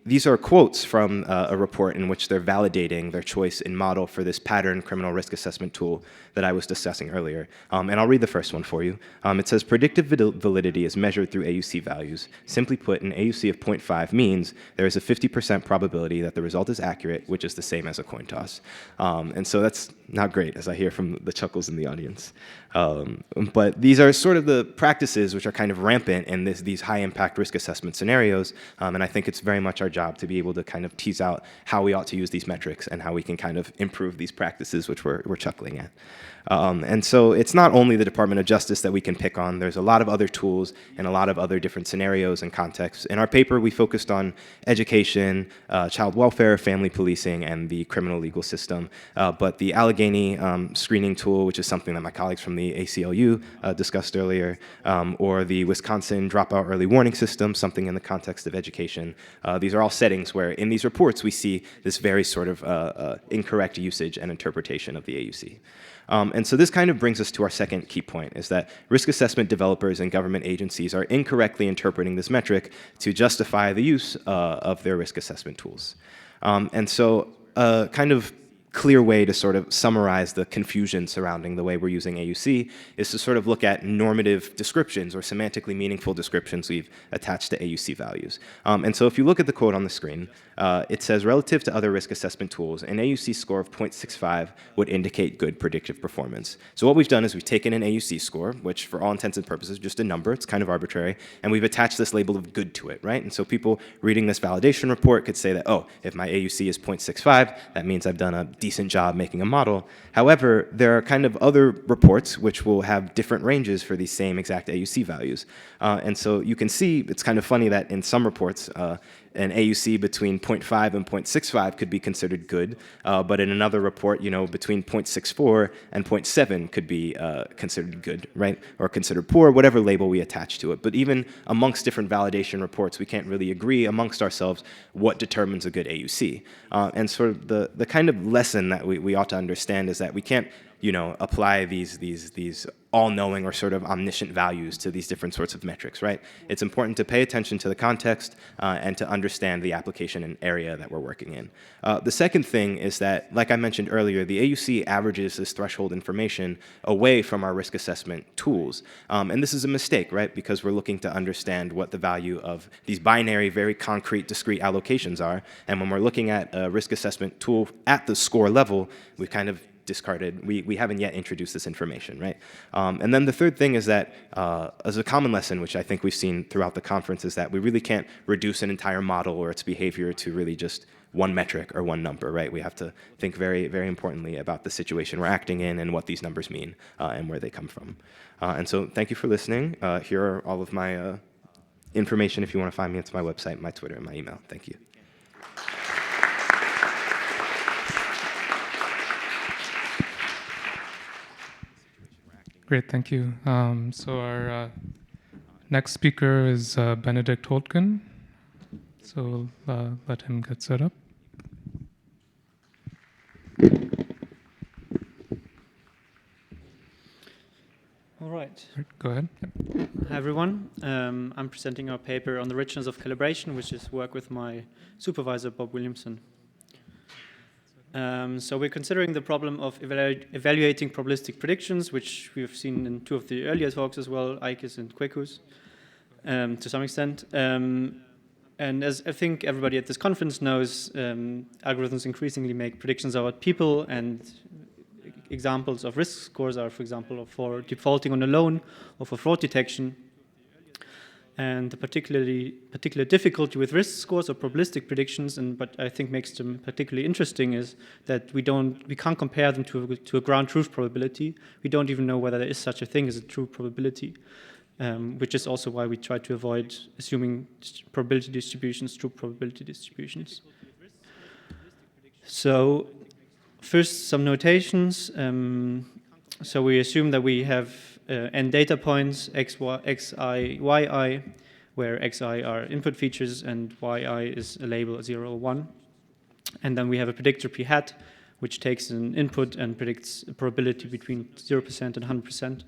Speaker 5: these are quotes from a report in which they're validating their choice in model for this pattern criminal risk assessment tool that I was discussing earlier. And I'll read the first one for you. It says, predictive validity is measured through AUC values. Simply put, an AUC of 0.5 means there is a 50% probability that the result is accurate, which is the same as a coin toss. And so that's not great, as I hear from the chuckles in the audience. But these are sort of the practices which are kind of rampant in these high-impact risk assessment scenarios, and I think it's very much our job job to be able to kind of tease out how we ought to use these metrics and how we can kind of improve these practices, which we're chuckling at. And so it's not only the Department of Justice that we can pick on. There's a lot of other tools and a lot of other different scenarios and contexts. In our paper, we focused on education, child welfare, family policing, and the criminal legal system. But the Allegheny screening tool, which is something that my colleagues from the ACLU discussed earlier, or the Wisconsin dropout early warning system, something in the context of education. These are all settings where in these reports we see this very sort of incorrect usage and interpretation of the AUC. And so this kind of brings us to our second key point, is that risk assessment developers and government agencies are incorrectly interpreting this metric to justify the use of their risk assessment tools. And so a kind of clear way to sort of summarize the confusion surrounding the way we're using AUC is to sort of look at normative descriptions or semantically meaningful descriptions we've attached to AUC values. And so if you look at the quote on the screen, it says, relative to other risk assessment tools, an AUC score of 0.65 would indicate good predictive performance. So what we've done is we've taken an AUC score, which for all intents and purposes is just a number, it's kind of arbitrary, and we've attached this label of good to it, right? And so people reading this validation report could say that, oh, if my AUC is 0.65, that means I've done a decent job making a model. However, there are kind of other reports which will have different ranges for these same exact AUC values. And so you can see, it's kind of funny that in some reports, an AUC between 0.5 and 0.65 could be considered good, but in another report, you know, between 0.64 and 0.7 could be considered good, right? Or considered poor, whatever label we attach to it. But even amongst different validation reports, we can't really agree amongst ourselves what determines a good AUC. And sort of the kind of lesson that we ought to understand is that we can't, you know, apply these all-knowing or sort of omniscient values to these different sorts of metrics, right? It's important to pay attention to the context and to understand the application and area that we're working in. The second thing is that, like I mentioned earlier, the AUC averages this threshold information away from our risk assessment tools. And this is a mistake, right? Because we're looking to understand what the value of these binary, very concrete, discrete allocations are. And when we're looking at a risk assessment tool at the score level, we've kind of discarded, we haven't yet introduced this information, right? And then the third thing is that, as a common lesson, which I think we've seen throughout the conference, is that we really can't reduce an entire model or its behavior to really just one metric or one number, right? We have to think very, very importantly about the situation we're acting in and what these numbers mean and where they come from. And so thank you for listening. Here are all of my information if you want to find me. It's my website, my Twitter, and my email. Thank you.
Speaker 2: Great, thank you. So our next speaker is Benedict Holtgen. So we'll let him get set up.
Speaker 7: All right.
Speaker 2: Go ahead.
Speaker 7: Hi, everyone. I'm presenting our paper on the richness of calibration, which is work with my supervisor, Bob Williamson. So we're considering the problem of evaluating probabilistic predictions, which we have seen in two of the earlier talks as well, Eike's and Kweku's, to some extent. And as I think everybody at this conference knows, algorithms increasingly make predictions about people, and examples of risk scores are, for example, for defaulting on a loan or for fraud detection. And the particular difficulty with risk scores or probabilistic predictions, and what I think makes them particularly interesting, is that we can't compare them to a ground truth probability. We don't even know whether there is such a thing as a true probability, which is also why we try to avoid assuming probability distributions, true probability distributions. So first, some notations. So we assume that we have n data points, xi, yi, where xi are input features and yi is a label 0 or 1. And then we have a predictor p hat, which takes an input and predicts a probability between 0% and 100%.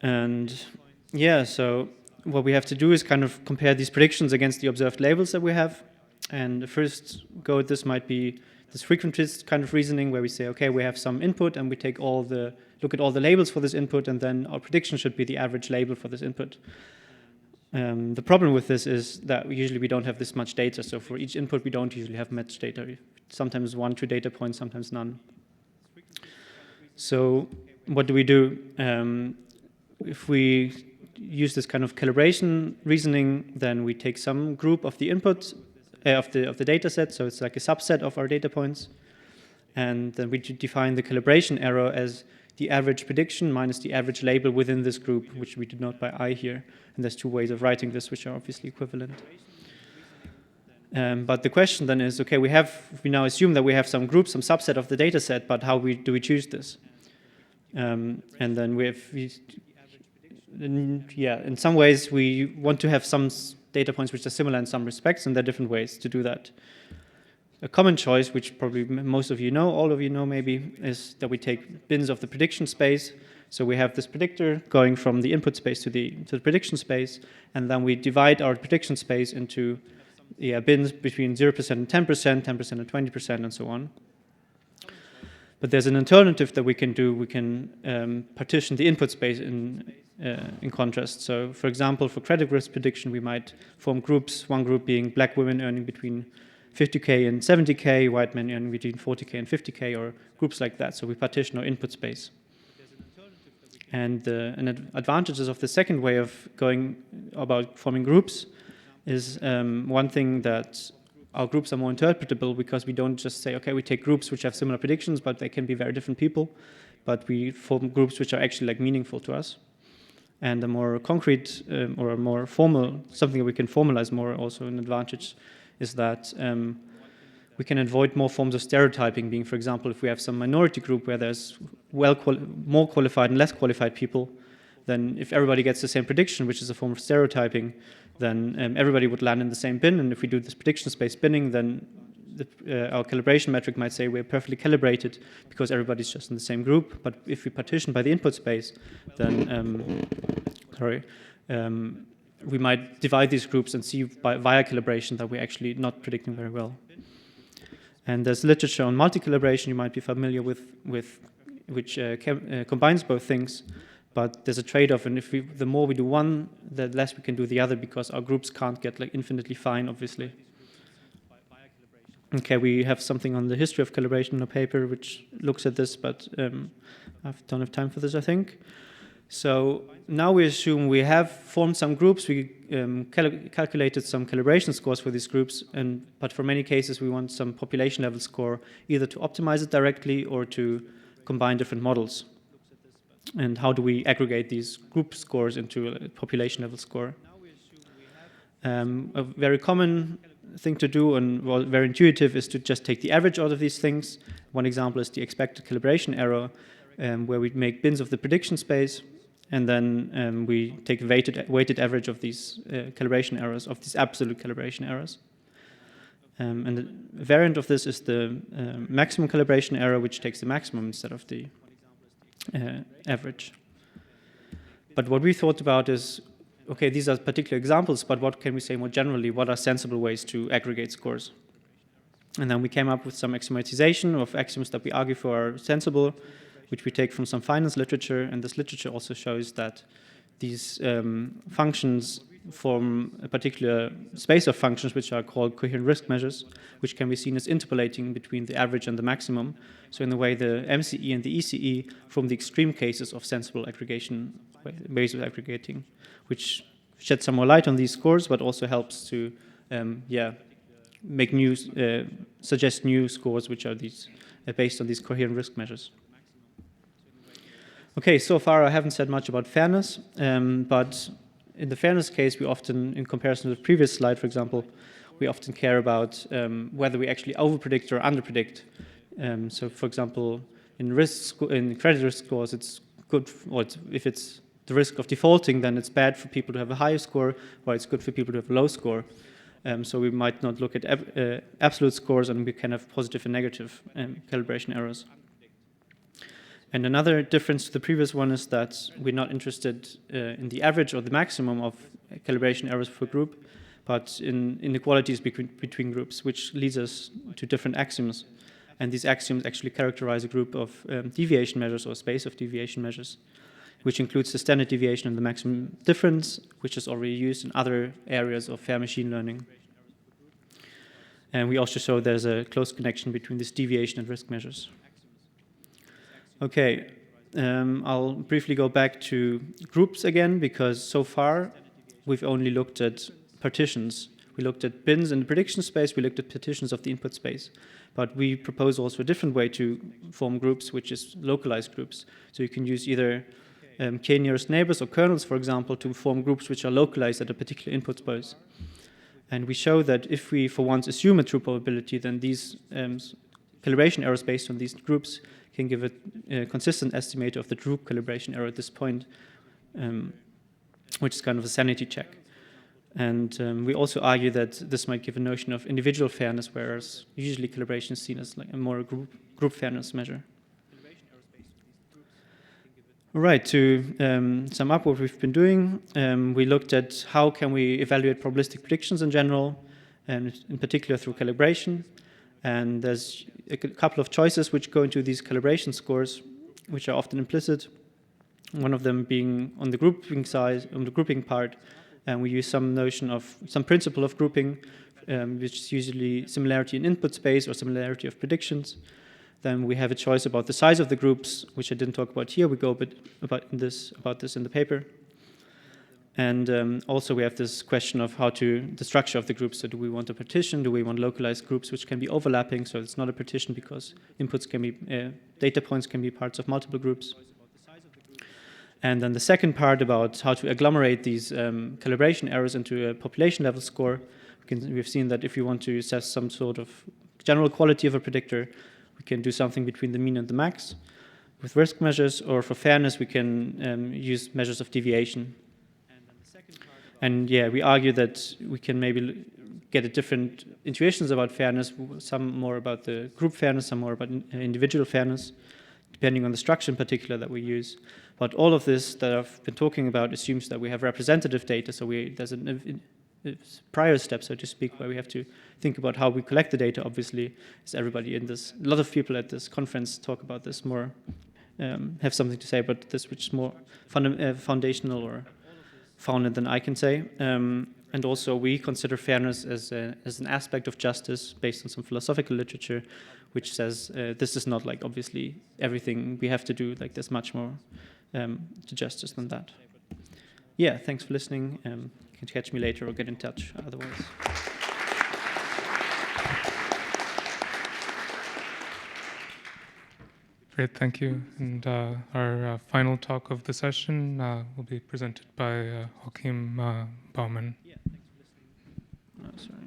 Speaker 7: And yeah, so what we have to do is kind of compare these predictions against the observed labels that we have. And the first go at this might be this frequentist kind of reasoning, where we say, okay, we have some input and we take look at all the labels for this input, and then our prediction should be the average label for this input. The problem with this is that usually we don't have this much data. So for each input, we don't usually have much data. Sometimes 1, 2 data points, sometimes none. So what do? If we use this kind of calibration reasoning, then we take some group of the input of the data set, so it's like a subset of our data points, and then we define the calibration error as the average prediction minus the average label within this group, which we denote by I here. And there's two ways of writing this, which are obviously equivalent. But the question then is, okay, we now assume that we have some group, some subset of the data set, but how do we choose this? And then in some ways we want to have some data points which are similar in some respects, and there are different ways to do that. A common choice, which probably most of you know, all of you know maybe, is that we take bins of the prediction space. So we have this predictor going from the input space to the prediction space, and then we divide our prediction space into bins between 0% and 10%, 10% and 20%, and so on. But there's an alternative that we can do. We can partition the input space in contrast. So, for example, for credit risk prediction, we might form groups, one group being black women earning between 50K and 70K, white men earning between 40K and 50K, or groups like that. So we partition our input space. And an advantages of the second way of going about forming groups is one thing that our groups are more interpretable, because we don't just say, okay, we take groups which have similar predictions, but they can be very different people, but we form groups which are actually like meaningful to us. And a more concrete or a more formal, something that we can formalize more, also an advantage, is that we can avoid more forms of stereotyping, being, for example, if we have some minority group where there's more qualified and less qualified people, then if everybody gets the same prediction, which is a form of stereotyping, then everybody would land in the same bin. And if we do this prediction space binning, then our calibration metric might say we're perfectly calibrated because everybody's just in the same group. But if we partition by the input space, then we might divide these groups and see via calibration that we're actually not predicting very well. And there's literature on multi-calibration you might be familiar with which combines both things. But there's a trade-off, and the more we do one, the less we can do the other, because our groups can't get like infinitely fine, obviously. Okay, we have something on the history of calibration in a paper which looks at this, but I don't have time for this, I think. So now we assume we have formed some groups, we calculated some calibration scores for these groups, but for many cases we want some population level score, either to optimize it directly or to combine different models. And how do we aggregate these group scores into a population level score? A very common thing to do, and very intuitive, is to just take the average out of these things. One example is the expected calibration error, where we make bins of the prediction space, and then we take a weighted average of these calibration errors, of these absolute calibration errors. And the variant of this is the maximum calibration error, which takes the maximum instead of the average. But what we thought about is, okay, these are particular examples, but what can we say more generally? What are sensible ways to aggregate scores? And then we came up with some axiomatization of axioms that we argue for are sensible, which we take from some finance literature, and this literature also shows that these functions form a particular space of functions which are called coherent risk measures, which can be seen as interpolating between the average and the maximum. So in a way, the MCE and the ECE form the extreme cases of sensible aggregation, ways of aggregating, which sheds some more light on these scores, but also helps to make suggest new scores which are these based on these coherent risk measures. Okay, so far I haven't said much about fairness, but in the fairness case, we often, in comparison to the previous slide, for example, we often care about whether we actually overpredict or underpredict. So, for example, in credit risk scores, it's good, if it's the risk of defaulting, then it's bad for people to have a higher score, while it's good for people to have a low score. So we might not look at absolute scores, and we can have positive and negative calibration errors. And another difference to the previous one is that we're not interested in the average or the maximum of calibration errors per group, but in inequalities between groups, which leads us to different axioms. And these axioms actually characterize a group of deviation measures or space of deviation measures, which includes the standard deviation and the maximum difference, which is already used in other areas of fair machine learning. And we also show there's a close connection between this deviation and risk measures. Okay, I'll briefly go back to groups again, because so far we've only looked at partitions. We looked at bins in the prediction space, we looked at partitions of the input space. But we propose also a different way to form groups, which is localized groups. So you can use either k nearest neighbors or kernels, for example, to form groups which are localized at a particular input space. And we show that if we, for once, assume a true probability, then these calibration errors based on these groups can give a consistent estimate of the true calibration error at this point, which is kind of a sanity check. And we also argue that this might give a notion of individual fairness, whereas usually calibration is seen as like a more group fairness measure. All right, to sum up what we've been doing, we looked at how can we evaluate probabilistic predictions in general, and in particular through calibration. And there's a couple of choices which go into these calibration scores, which are often implicit. One of them being on the grouping side, on the grouping part, and we use some notion of some principle of grouping, which is usually similarity in input space or similarity of predictions. Then we have a choice about the size of the groups, which I didn't talk about here. We go a bit about this in the paper. And also we have this question of the structure of the groups. So do we want a partition? Do we want localized groups which can be overlapping? So it's not a partition because inputs can be, data points can be parts of multiple groups. And then the second part about how to agglomerate these calibration errors into a population level score. We've seen that if you want to assess some sort of general quality of a predictor, we can do something between the mean and the max. With risk measures, or for fairness, we can use measures of deviation. And yeah, we argue that we can maybe get different intuitions about fairness, some more about the group fairness, some more about individual fairness, depending on the structure in particular that we use. But all of this that I've been talking about assumes that we have representative data, so there's a prior step, so to speak, where we have to think about how we collect the data, obviously, as everybody in this, a lot of people at this conference talk about this more, have something to say about this, which is more foundational or founded than I can say. And also we consider fairness as an aspect of justice based on some philosophical literature, which says this is not like obviously everything we have to do, like there's much more to justice than that. Yeah, thanks for listening. You can catch me later or get in touch otherwise.
Speaker 2: Great, thank you. And our final talk of the session will be presented by Joachim Baumann.
Speaker 7: Yeah, thanks for listening. Oh, sorry.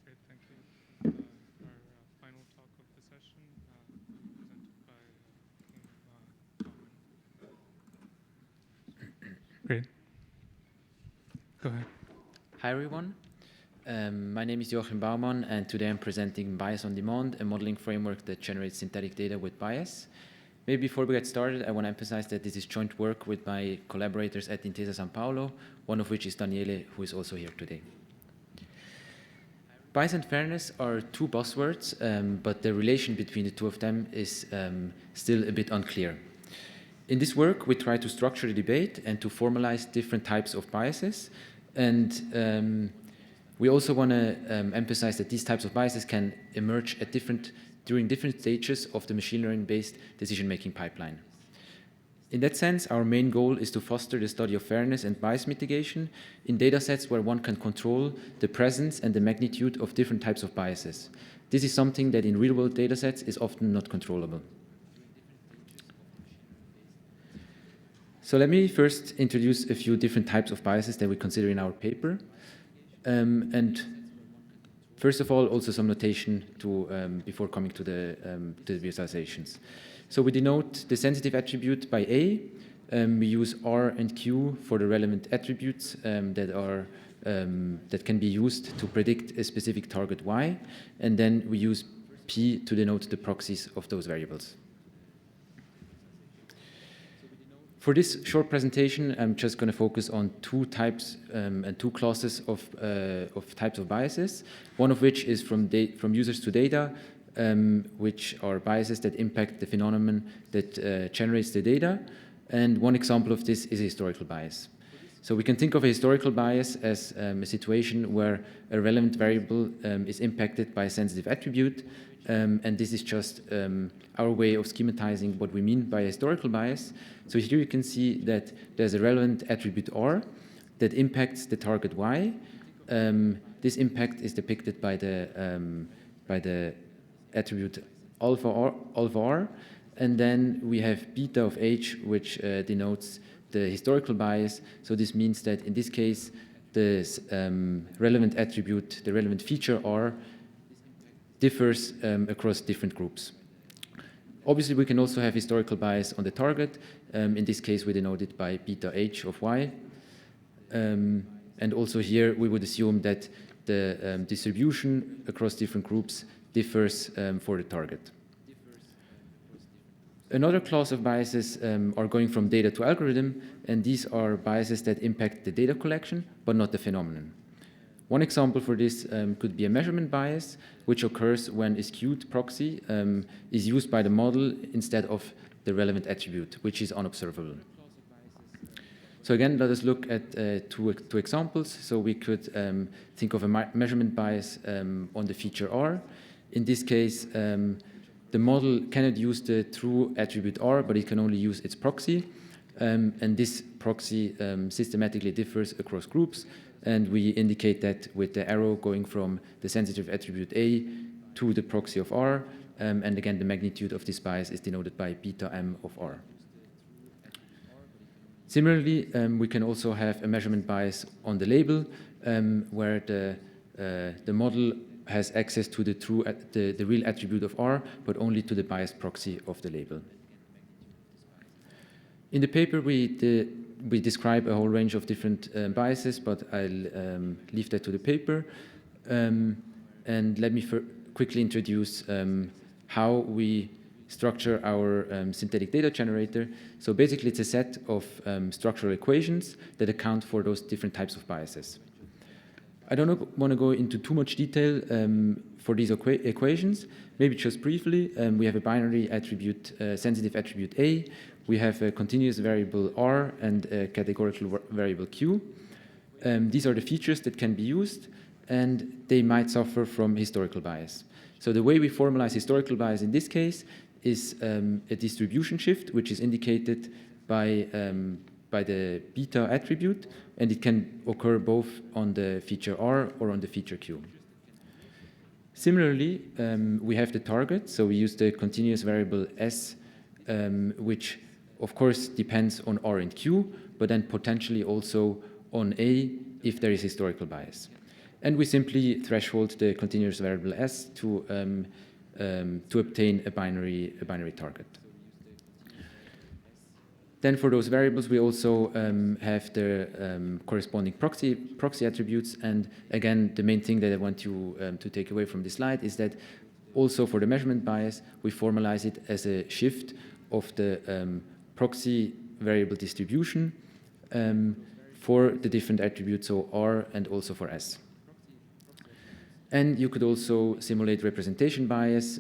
Speaker 2: Great, thank you. Our final talk of the session presented by Joachim Baumann. Great. Go ahead.
Speaker 8: Hi everyone, my name is Joachim Baumann, and today I'm presenting Bias on Demand, a modeling framework that generates synthetic data with bias. Maybe before we get started, I want to emphasize that this is joint work with my collaborators at Intesa San Paolo, one of which is Daniele, who is also here today. Bias and fairness are two buzzwords, but the relation between the two of them is still a bit unclear. In this work, we try to structure the debate and to formalize different types of biases. And we also want to emphasize that these types of biases can emerge at during different stages of the machine learning-based decision-making pipeline. In that sense, our main goal is to foster the study of fairness and bias mitigation in datasets where one can control the presence and the magnitude of different types of biases. This is something that in real-world datasets is often not controllable. So let me first introduce a few different types of biases that we consider in our paper. And first of all, also some notation before coming to the visualizations. So we denote the sensitive attribute by A. We use R and Q for the relevant attributes that can be used to predict a specific target Y. And then we use P to denote the proxies of those variables. For this short presentation, I'm just going to focus on two types and two classes of types of biases, one of which is from users to data, which are biases that impact the phenomenon that generates the data. And one example of this is a historical bias. So we can think of a historical bias as a situation where a relevant variable is impacted by a sensitive attribute, and this is just our way of schematizing what we mean by a historical bias. So here you can see that there's a relevant attribute R that impacts the target Y. This impact is depicted by the attribute alpha R, and then we have beta of H, which denotes the historical bias. So this means that in this case, the relevant attribute, the relevant feature R, differs across different groups. Obviously, we can also have historical bias on the target. In this case, we denote it by beta H of Y. And also here, we would assume that the distribution across different groups differs for the target. Another class of biases are going from data to algorithm, and these are biases that impact the data collection, but not the phenomenon. One example for this could be a measurement bias, which occurs when a skewed proxy is used by the model instead of the relevant attribute, which is unobservable. So again, let us look at two examples. So we could think of a measurement bias on the feature R. In this case, the model cannot use the true attribute R, but it can only use its proxy. And this proxy systematically differs across groups. And we indicate that with the arrow going from the sensitive attribute A to the proxy of R. And again, the magnitude of this bias is denoted by beta M of R. Similarly, we can also have a measurement bias on the label, where the model has access to the real attribute of R, but only to the biased proxy of the label. In the paper, we describe a whole range of different biases, but I'll leave that to the paper. And let me quickly introduce how we structure our synthetic data generator. So basically, it's a set of structural equations that account for those different types of biases. I don't want to go into too much detail for these equations. Maybe just briefly, we have a binary attribute, sensitive attribute A. We have a continuous variable R and a categorical variable Q. These are the features that can be used, and they might suffer from historical bias. So the way we formalize historical bias in this case is a distribution shift, which is indicated by the beta attribute, and it can occur both on the feature R or on the feature Q. Similarly, we have the target, so we use the continuous variable S, which of course depends on R and Q, but then potentially also on A if there is historical bias. And we simply threshold the continuous variable S to obtain a binary target. Then for those variables, we also have the corresponding proxy attributes. And again, the main thing that I want you to take away from this slide is that also for the measurement bias, we formalize it as a shift of the proxy variable distribution for the different attributes, so R and also for S. And you could also simulate representation bias,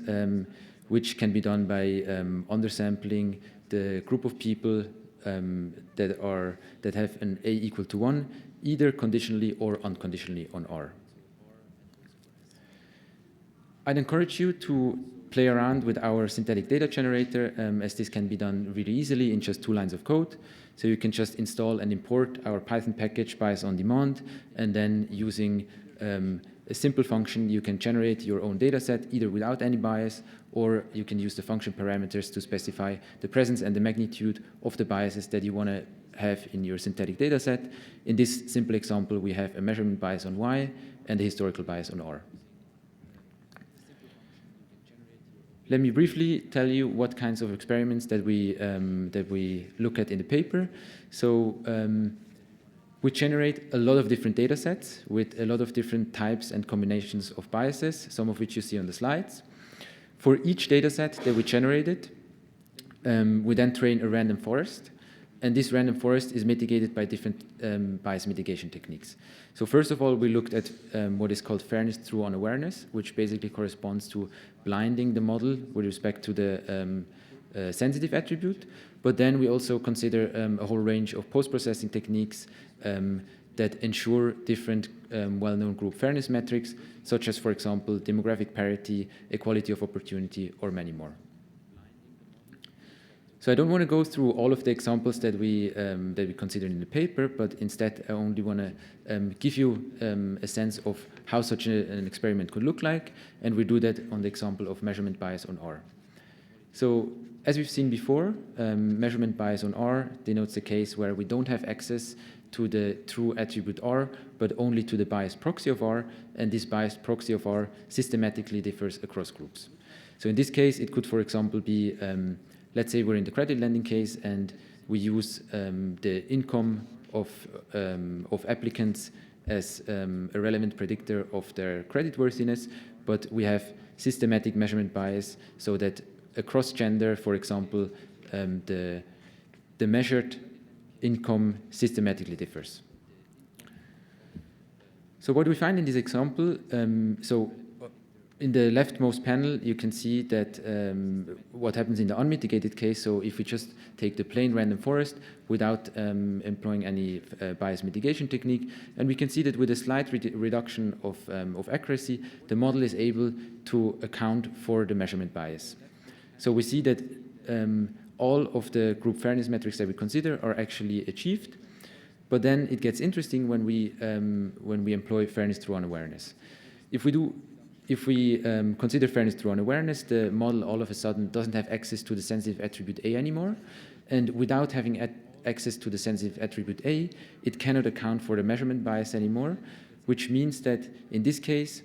Speaker 8: which can be done by undersampling the group of people that have an A equal to 1, either conditionally or unconditionally on R. I'd encourage you to play around with our synthetic data generator, as this can be done really easily in just 2 lines of code. So you can just install and import our Python package Bias on Demand, and then using a simple function, you can generate your own data set either without any bias, or you can use the function parameters to specify the presence and the magnitude of the biases that you want to have in your synthetic data set. In this simple example, we have a measurement bias on Y and a historical bias on R. Let me briefly tell you what kinds of experiments that we look at in the paper. So we generate a lot of different data sets with a lot of different types and combinations of biases, some of which you see on the slides. For each data set that we generated, we then train a random forest, and this random forest is mitigated by different bias mitigation techniques. So first of all, we looked at what is called fairness through unawareness, which basically corresponds to blinding the model with respect to the sensitive attribute, but then we also consider a whole range of post-processing techniques that ensure different well-known group fairness metrics, such as, for example, demographic parity, equality of opportunity, or many more. So I don't want to go through all of the examples that we considered in the paper, but instead I only want to give you a sense of how such an experiment could look like, and we do that on the example of measurement bias on R. So as we've seen before, measurement bias on R denotes the case where we don't have access to the true attribute R, but only to the biased proxy of R, and this biased proxy of R systematically differs across groups. So in this case, it could, for example, be let's say we're in the credit lending case and we use the income of applicants as a relevant predictor of their creditworthiness, but we have systematic measurement bias so that across gender, for example, the measured income systematically differs. So what we find in this example, so in the leftmost panel, you can see that what happens in the unmitigated case. So if we just take the plain random forest without employing any bias mitigation technique, and we can see that with a slight reduction of accuracy, the model is able to account for the measurement bias. So we see that all of the group fairness metrics that we consider are actually achieved, but then it gets interesting when we employ fairness through unawareness. If we consider fairness through unawareness, the model all of a sudden doesn't have access to the sensitive attribute A anymore. And without having access to the sensitive attribute A, it cannot account for the measurement bias anymore, which means that in this case,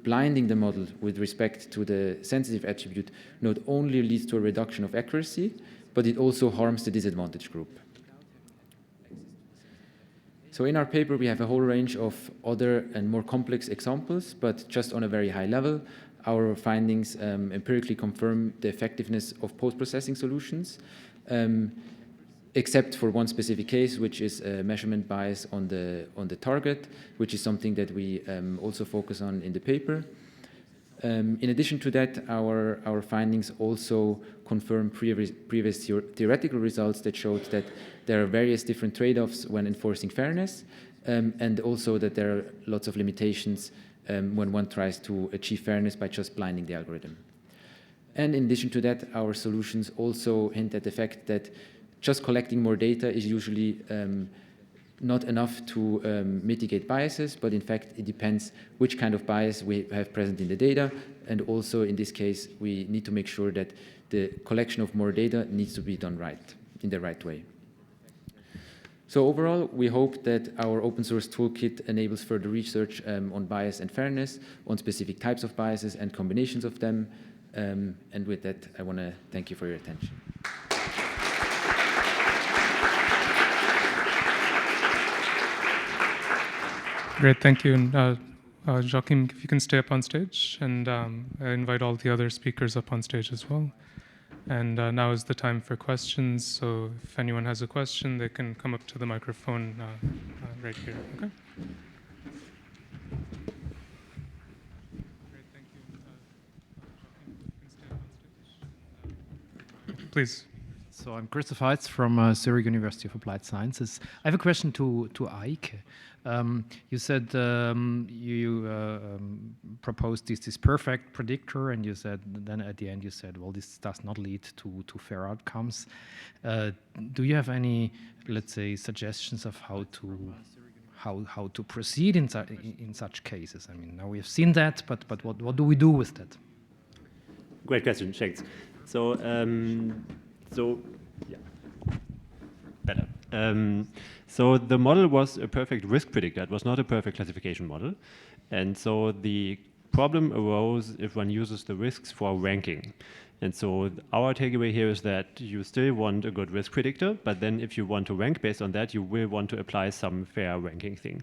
Speaker 8: blinding the model with respect to the sensitive attribute not only leads to a reduction of accuracy, but it also harms the disadvantaged group. So in our paper, we have a whole range of other and more complex examples, but just on a very high level, our findings empirically confirm the effectiveness of post-processing solutions, except for one specific case, which is a measurement bias on the target, which is something that we also focus on in the paper. In addition to that, our findings also confirm previous theoretical results that showed that there are various different trade-offs when enforcing fairness, and also that there are lots of limitations when one tries to achieve fairness by just blinding the algorithm. And in addition to that, our solutions also hint at the fact that just collecting more data is usually not enough to mitigate biases, but in fact, it depends which kind of bias we have present in the data. And also in this case, we need to make sure that the collection of more data needs to be done right, in the right way. So overall, we hope that our open source toolkit enables further research on bias and fairness, on specific types of biases and combinations of them. And with that, I want to thank you for your attention.
Speaker 2: Great, thank you. And Joachim, if you can stay up on stage, and I invite all the other speakers up on stage as well. And now is the time for questions. So if anyone has a question, they can come up to the microphone right here. Okay. Great, thank you. Joachim, you can stay up on stage. Please.
Speaker 9: So I'm Christoph Heitz from Zurich University of Applied Sciences. I have a question to Eike. You said you proposed this perfect predictor, and you said then at the end you said, well, this does not lead to fair outcomes. Do you have any, let's say, suggestions of how to proceed in such cases? I mean, now we have seen that, but what do we do with that?
Speaker 1: Great question, thanks. So yeah, better. So the model was a perfect risk predictor. It was not a perfect classification model. And so the problem arose if one uses the risks for ranking. And so our takeaway here is that you still want a good risk predictor, but then if you want to rank based on that, you will want to apply some fair ranking thing.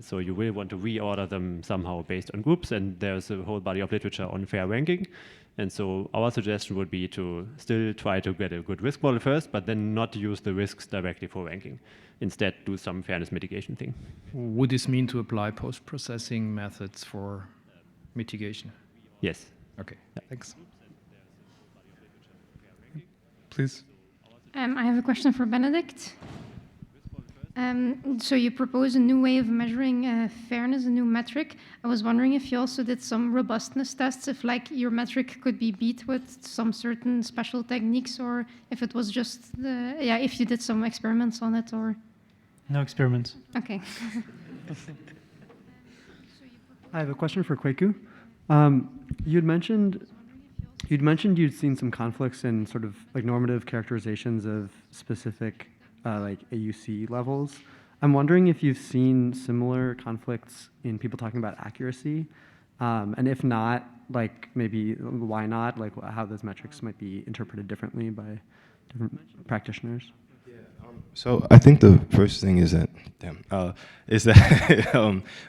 Speaker 1: So you will want to reorder them somehow based on groups, and there's a whole body of literature on fair ranking. And so our suggestion would be to still try to get a good risk model first, but then not use the risks directly for ranking. Instead, do some fairness mitigation thing.
Speaker 9: Would this mean to apply post-processing methods for mitigation?
Speaker 1: Yes.
Speaker 9: Okay, yeah. Thanks.
Speaker 2: please.
Speaker 10: I have a question for Benedict. So you propose a new way of measuring fairness, a new metric. I was wondering if you also did some robustness tests, if like your metric could be beat with some certain special techniques, or if it was just if you did some experiments on it, or
Speaker 7: No experiments.
Speaker 10: okay.
Speaker 11: I have a question for Kweku. You'd mentioned you'd seen some conflicts in sort of like normative characterizations of specific like AUC levels. I'm wondering if you've seen similar conflicts in people talking about accuracy, and if not, like maybe why not? Like how those metrics might be interpreted differently by different practitioners.
Speaker 5: So I think the first thing is that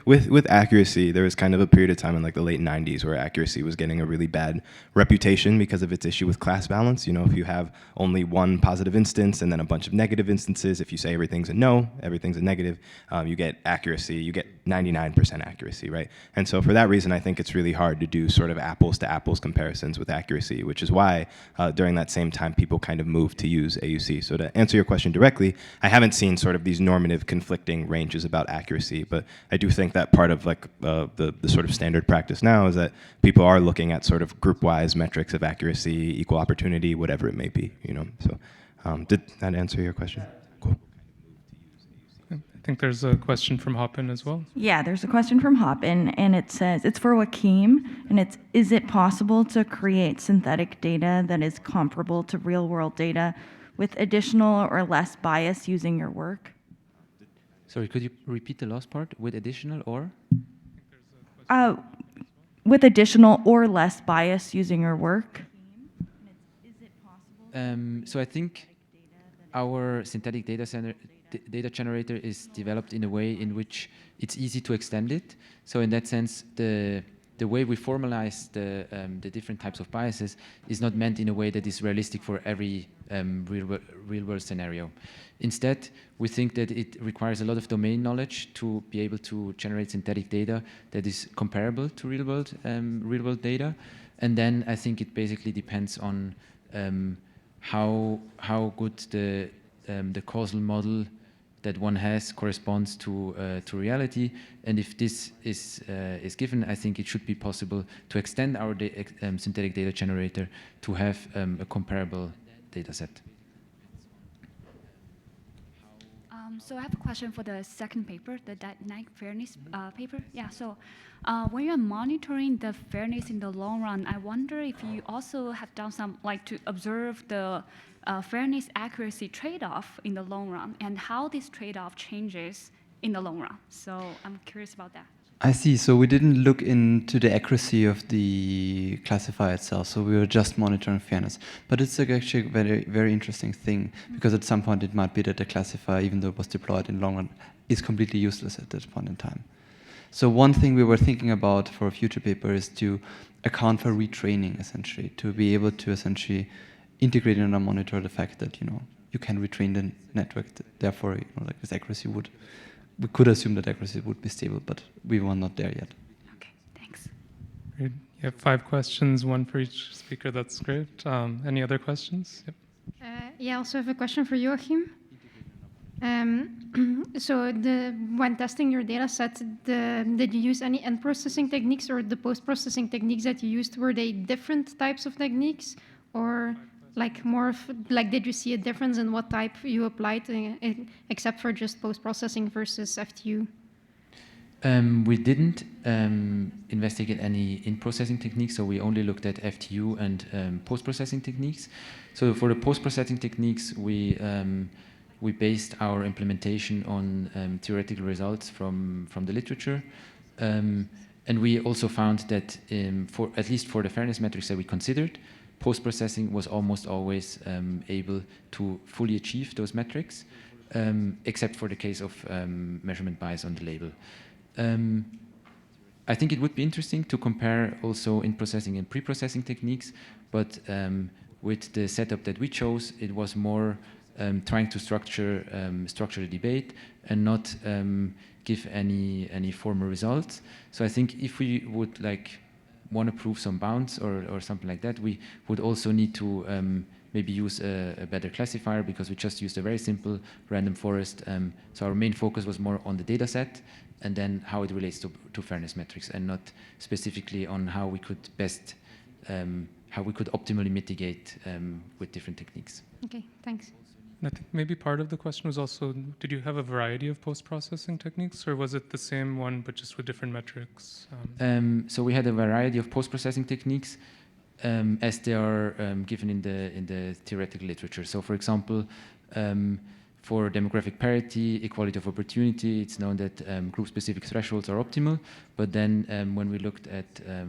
Speaker 5: with accuracy, there was kind of a period of time in like the late 90s where accuracy was getting a really bad reputation because of its issue with class balance. You know, if you have only one positive instance and then a bunch of negative instances, if you say everything's a no, everything's a negative, you get accuracy, you get 99% accuracy, right? And so for that reason, I think it's really hard to do sort of apples to apples comparisons with accuracy, which is why during that same time, people kind of moved to use AUC. So to answer your question directly, I haven't seen sort of these normative conflicting ranges about accuracy, but I do think that part of like the sort of standard practice now is that people are looking at sort of group-wise metrics of accuracy, equal opportunity, whatever it may be, you know. So did that answer your question? Cool.
Speaker 2: I think there's a question from Hopin as well.
Speaker 12: Yeah, there's a question from Hopin, and it says, it's for Joachim, and it's, is it possible to create synthetic data that is comparable to real-world data with additional or less bias using your work?
Speaker 8: Sorry, could you repeat the last part? With additional or?
Speaker 12: With additional or less bias using your work?
Speaker 8: So I think our synthetic data generator is developed in a way in which it's easy to extend it. So in that sense, the way we formalize the different types of biases is not meant in a way that is realistic for every real-world scenario. Instead, we think that it requires a lot of domain knowledge to be able to generate synthetic data that is comparable to real-world data. And then I think it basically depends on how good the causal model that one has corresponds to reality, and if this is given, I think it should be possible to extend our synthetic data generator to have a comparable data set.
Speaker 13: So I have a question for the second paper, the dynamic fairness paper. Yeah, so when you're monitoring the fairness in the long run, I wonder if you also have done some, like to observe the fairness accuracy trade-off in the long run and how this trade-off changes in the long run. So I'm curious about that.
Speaker 6: I see. So we didn't look into the accuracy of the classifier itself. So we were just monitoring fairness. But it's actually a very, very interesting thing because at some point it might be that the classifier, even though it was deployed in the long run, is completely useless at this point in time. So one thing we were thinking about for a future paper is to account for retraining, essentially, to be able to essentially integrate and monitor the fact that, you know, you can retrain the network. Therefore, you know, like this accuracy would, we could assume that accuracy would be stable, but we were not there yet.
Speaker 13: Okay, thanks.
Speaker 2: Great. You have 5 questions, 1 for each speaker. That's great. Any other questions? Yep.
Speaker 10: Yeah, I also have a question for Joachim. So when testing your data set, did you use any end processing techniques, or the post-processing techniques that you used, were they different types of techniques, or like more of, like, did you see a difference in what type you applied, except for just post-processing versus FTU?
Speaker 8: We didn't investigate any in-processing techniques, so we only looked at FTU and post-processing techniques. So for the post-processing techniques, we based our implementation on theoretical results from the literature. And we also found that for at least for the fairness metrics that we considered, post-processing was almost always able to fully achieve those metrics, except for the case of measurement bias on the label. I think it would be interesting to compare also in-processing and pre-processing techniques, but with the setup that we chose, it was more trying to structure the debate and not give any formal results. So I think if we would want to prove some bounds or something like that, we would also need to maybe use a better classifier, because we just used a very simple random forest. So our main focus was more on the data set and then how it relates to fairness metrics, and not specifically on how we could best, how we could optimally mitigate with different techniques.
Speaker 10: Okay, thanks.
Speaker 2: I think maybe part of the question was also, did you have a variety of post-processing techniques, or was it the same one but just with different metrics?
Speaker 8: So we had a variety of post-processing techniques as they are given in the theoretical literature. So for example, for demographic parity, equality of opportunity, it's known that group-specific thresholds are optimal. But then when we looked at,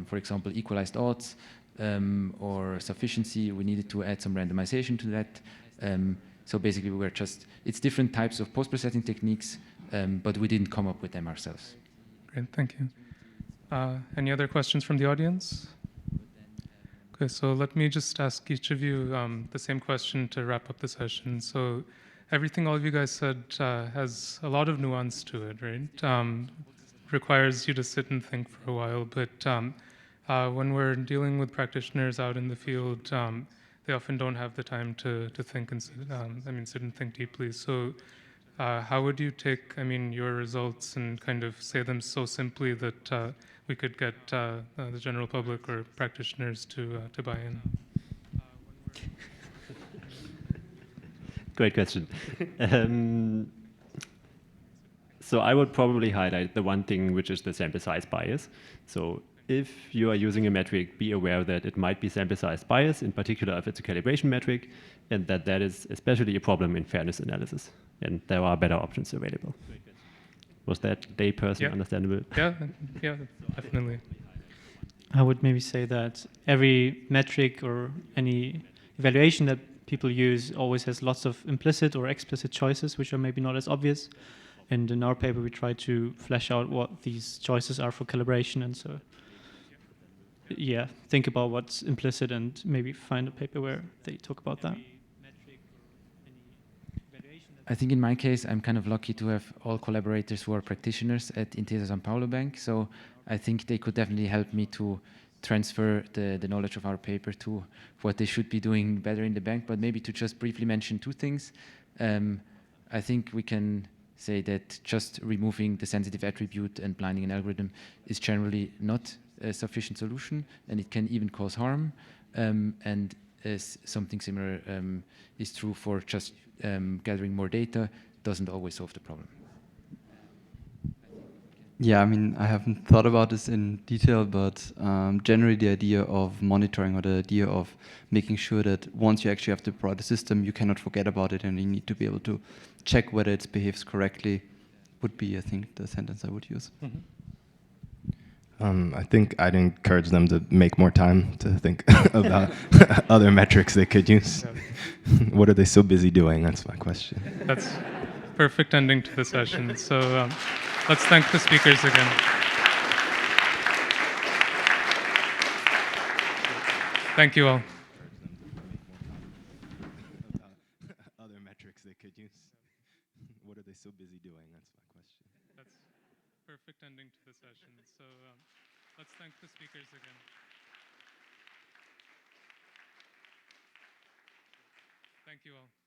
Speaker 8: for example, equalized odds or sufficiency, we needed to add some randomization to that. So basically, we were just, it's different types of post-processing techniques, but we didn't come up with them ourselves.
Speaker 2: Great, thank you. Any other questions from the audience? Okay, so let me just ask each of you the same question to wrap up the session. So everything all of you guys said has a lot of nuance to it, right? Requires you to sit and think for a while, but when we're dealing with practitioners out in the field, they often don't have the time to think and sit and think deeply. So how would you take, your results and kind of say them so simply that we could get the general public or practitioners to buy in?
Speaker 1: Great question. So I would probably highlight the one thing, which is the sample size bias. So if you are using a metric, be aware that it might be sample size bias, in particular if it's a calibration metric, and that is especially a problem in fairness analysis. And there are better options available. Was that layperson understandable?
Speaker 2: Yeah, definitely.
Speaker 7: I would maybe say that every metric or any evaluation that people use always has lots of implicit or explicit choices, which are maybe not as obvious. And in our paper, we try to flesh out what these choices are for calibration. And so, yeah, think about what's implicit and maybe find a paper where they talk about that.
Speaker 8: I think in my case, I'm kind of lucky to have all collaborators who are practitioners at Intesa Sanpaolo Bank. So I think they could definitely help me to transfer the knowledge of our paper to what they should be doing better in the bank. But maybe to just briefly mention two things. I think we can say that just removing the sensitive attribute and blinding an algorithm is generally not a sufficient solution, and it can even cause harm. And something similar is true for just gathering more data, doesn't always solve the problem.
Speaker 6: Yeah, I haven't thought about this in detail, but generally the idea of monitoring, or the idea of making sure that once you actually have deployed the system, you cannot forget about it, and you need to be able to check whether it behaves correctly, would be, I think, the sentence I would use.
Speaker 2: Mm-hmm.
Speaker 5: I think I'd encourage them to make more time to think about other metrics they could use. What are they so busy doing? That's my question.
Speaker 2: That's perfect ending to the session. So let's thank the speakers again. Thank you all.
Speaker 5: Other metrics they could use. What are they so busy doing? That's my question.
Speaker 2: That's perfect ending to the session. So let's thank the speakers again. Thank you all.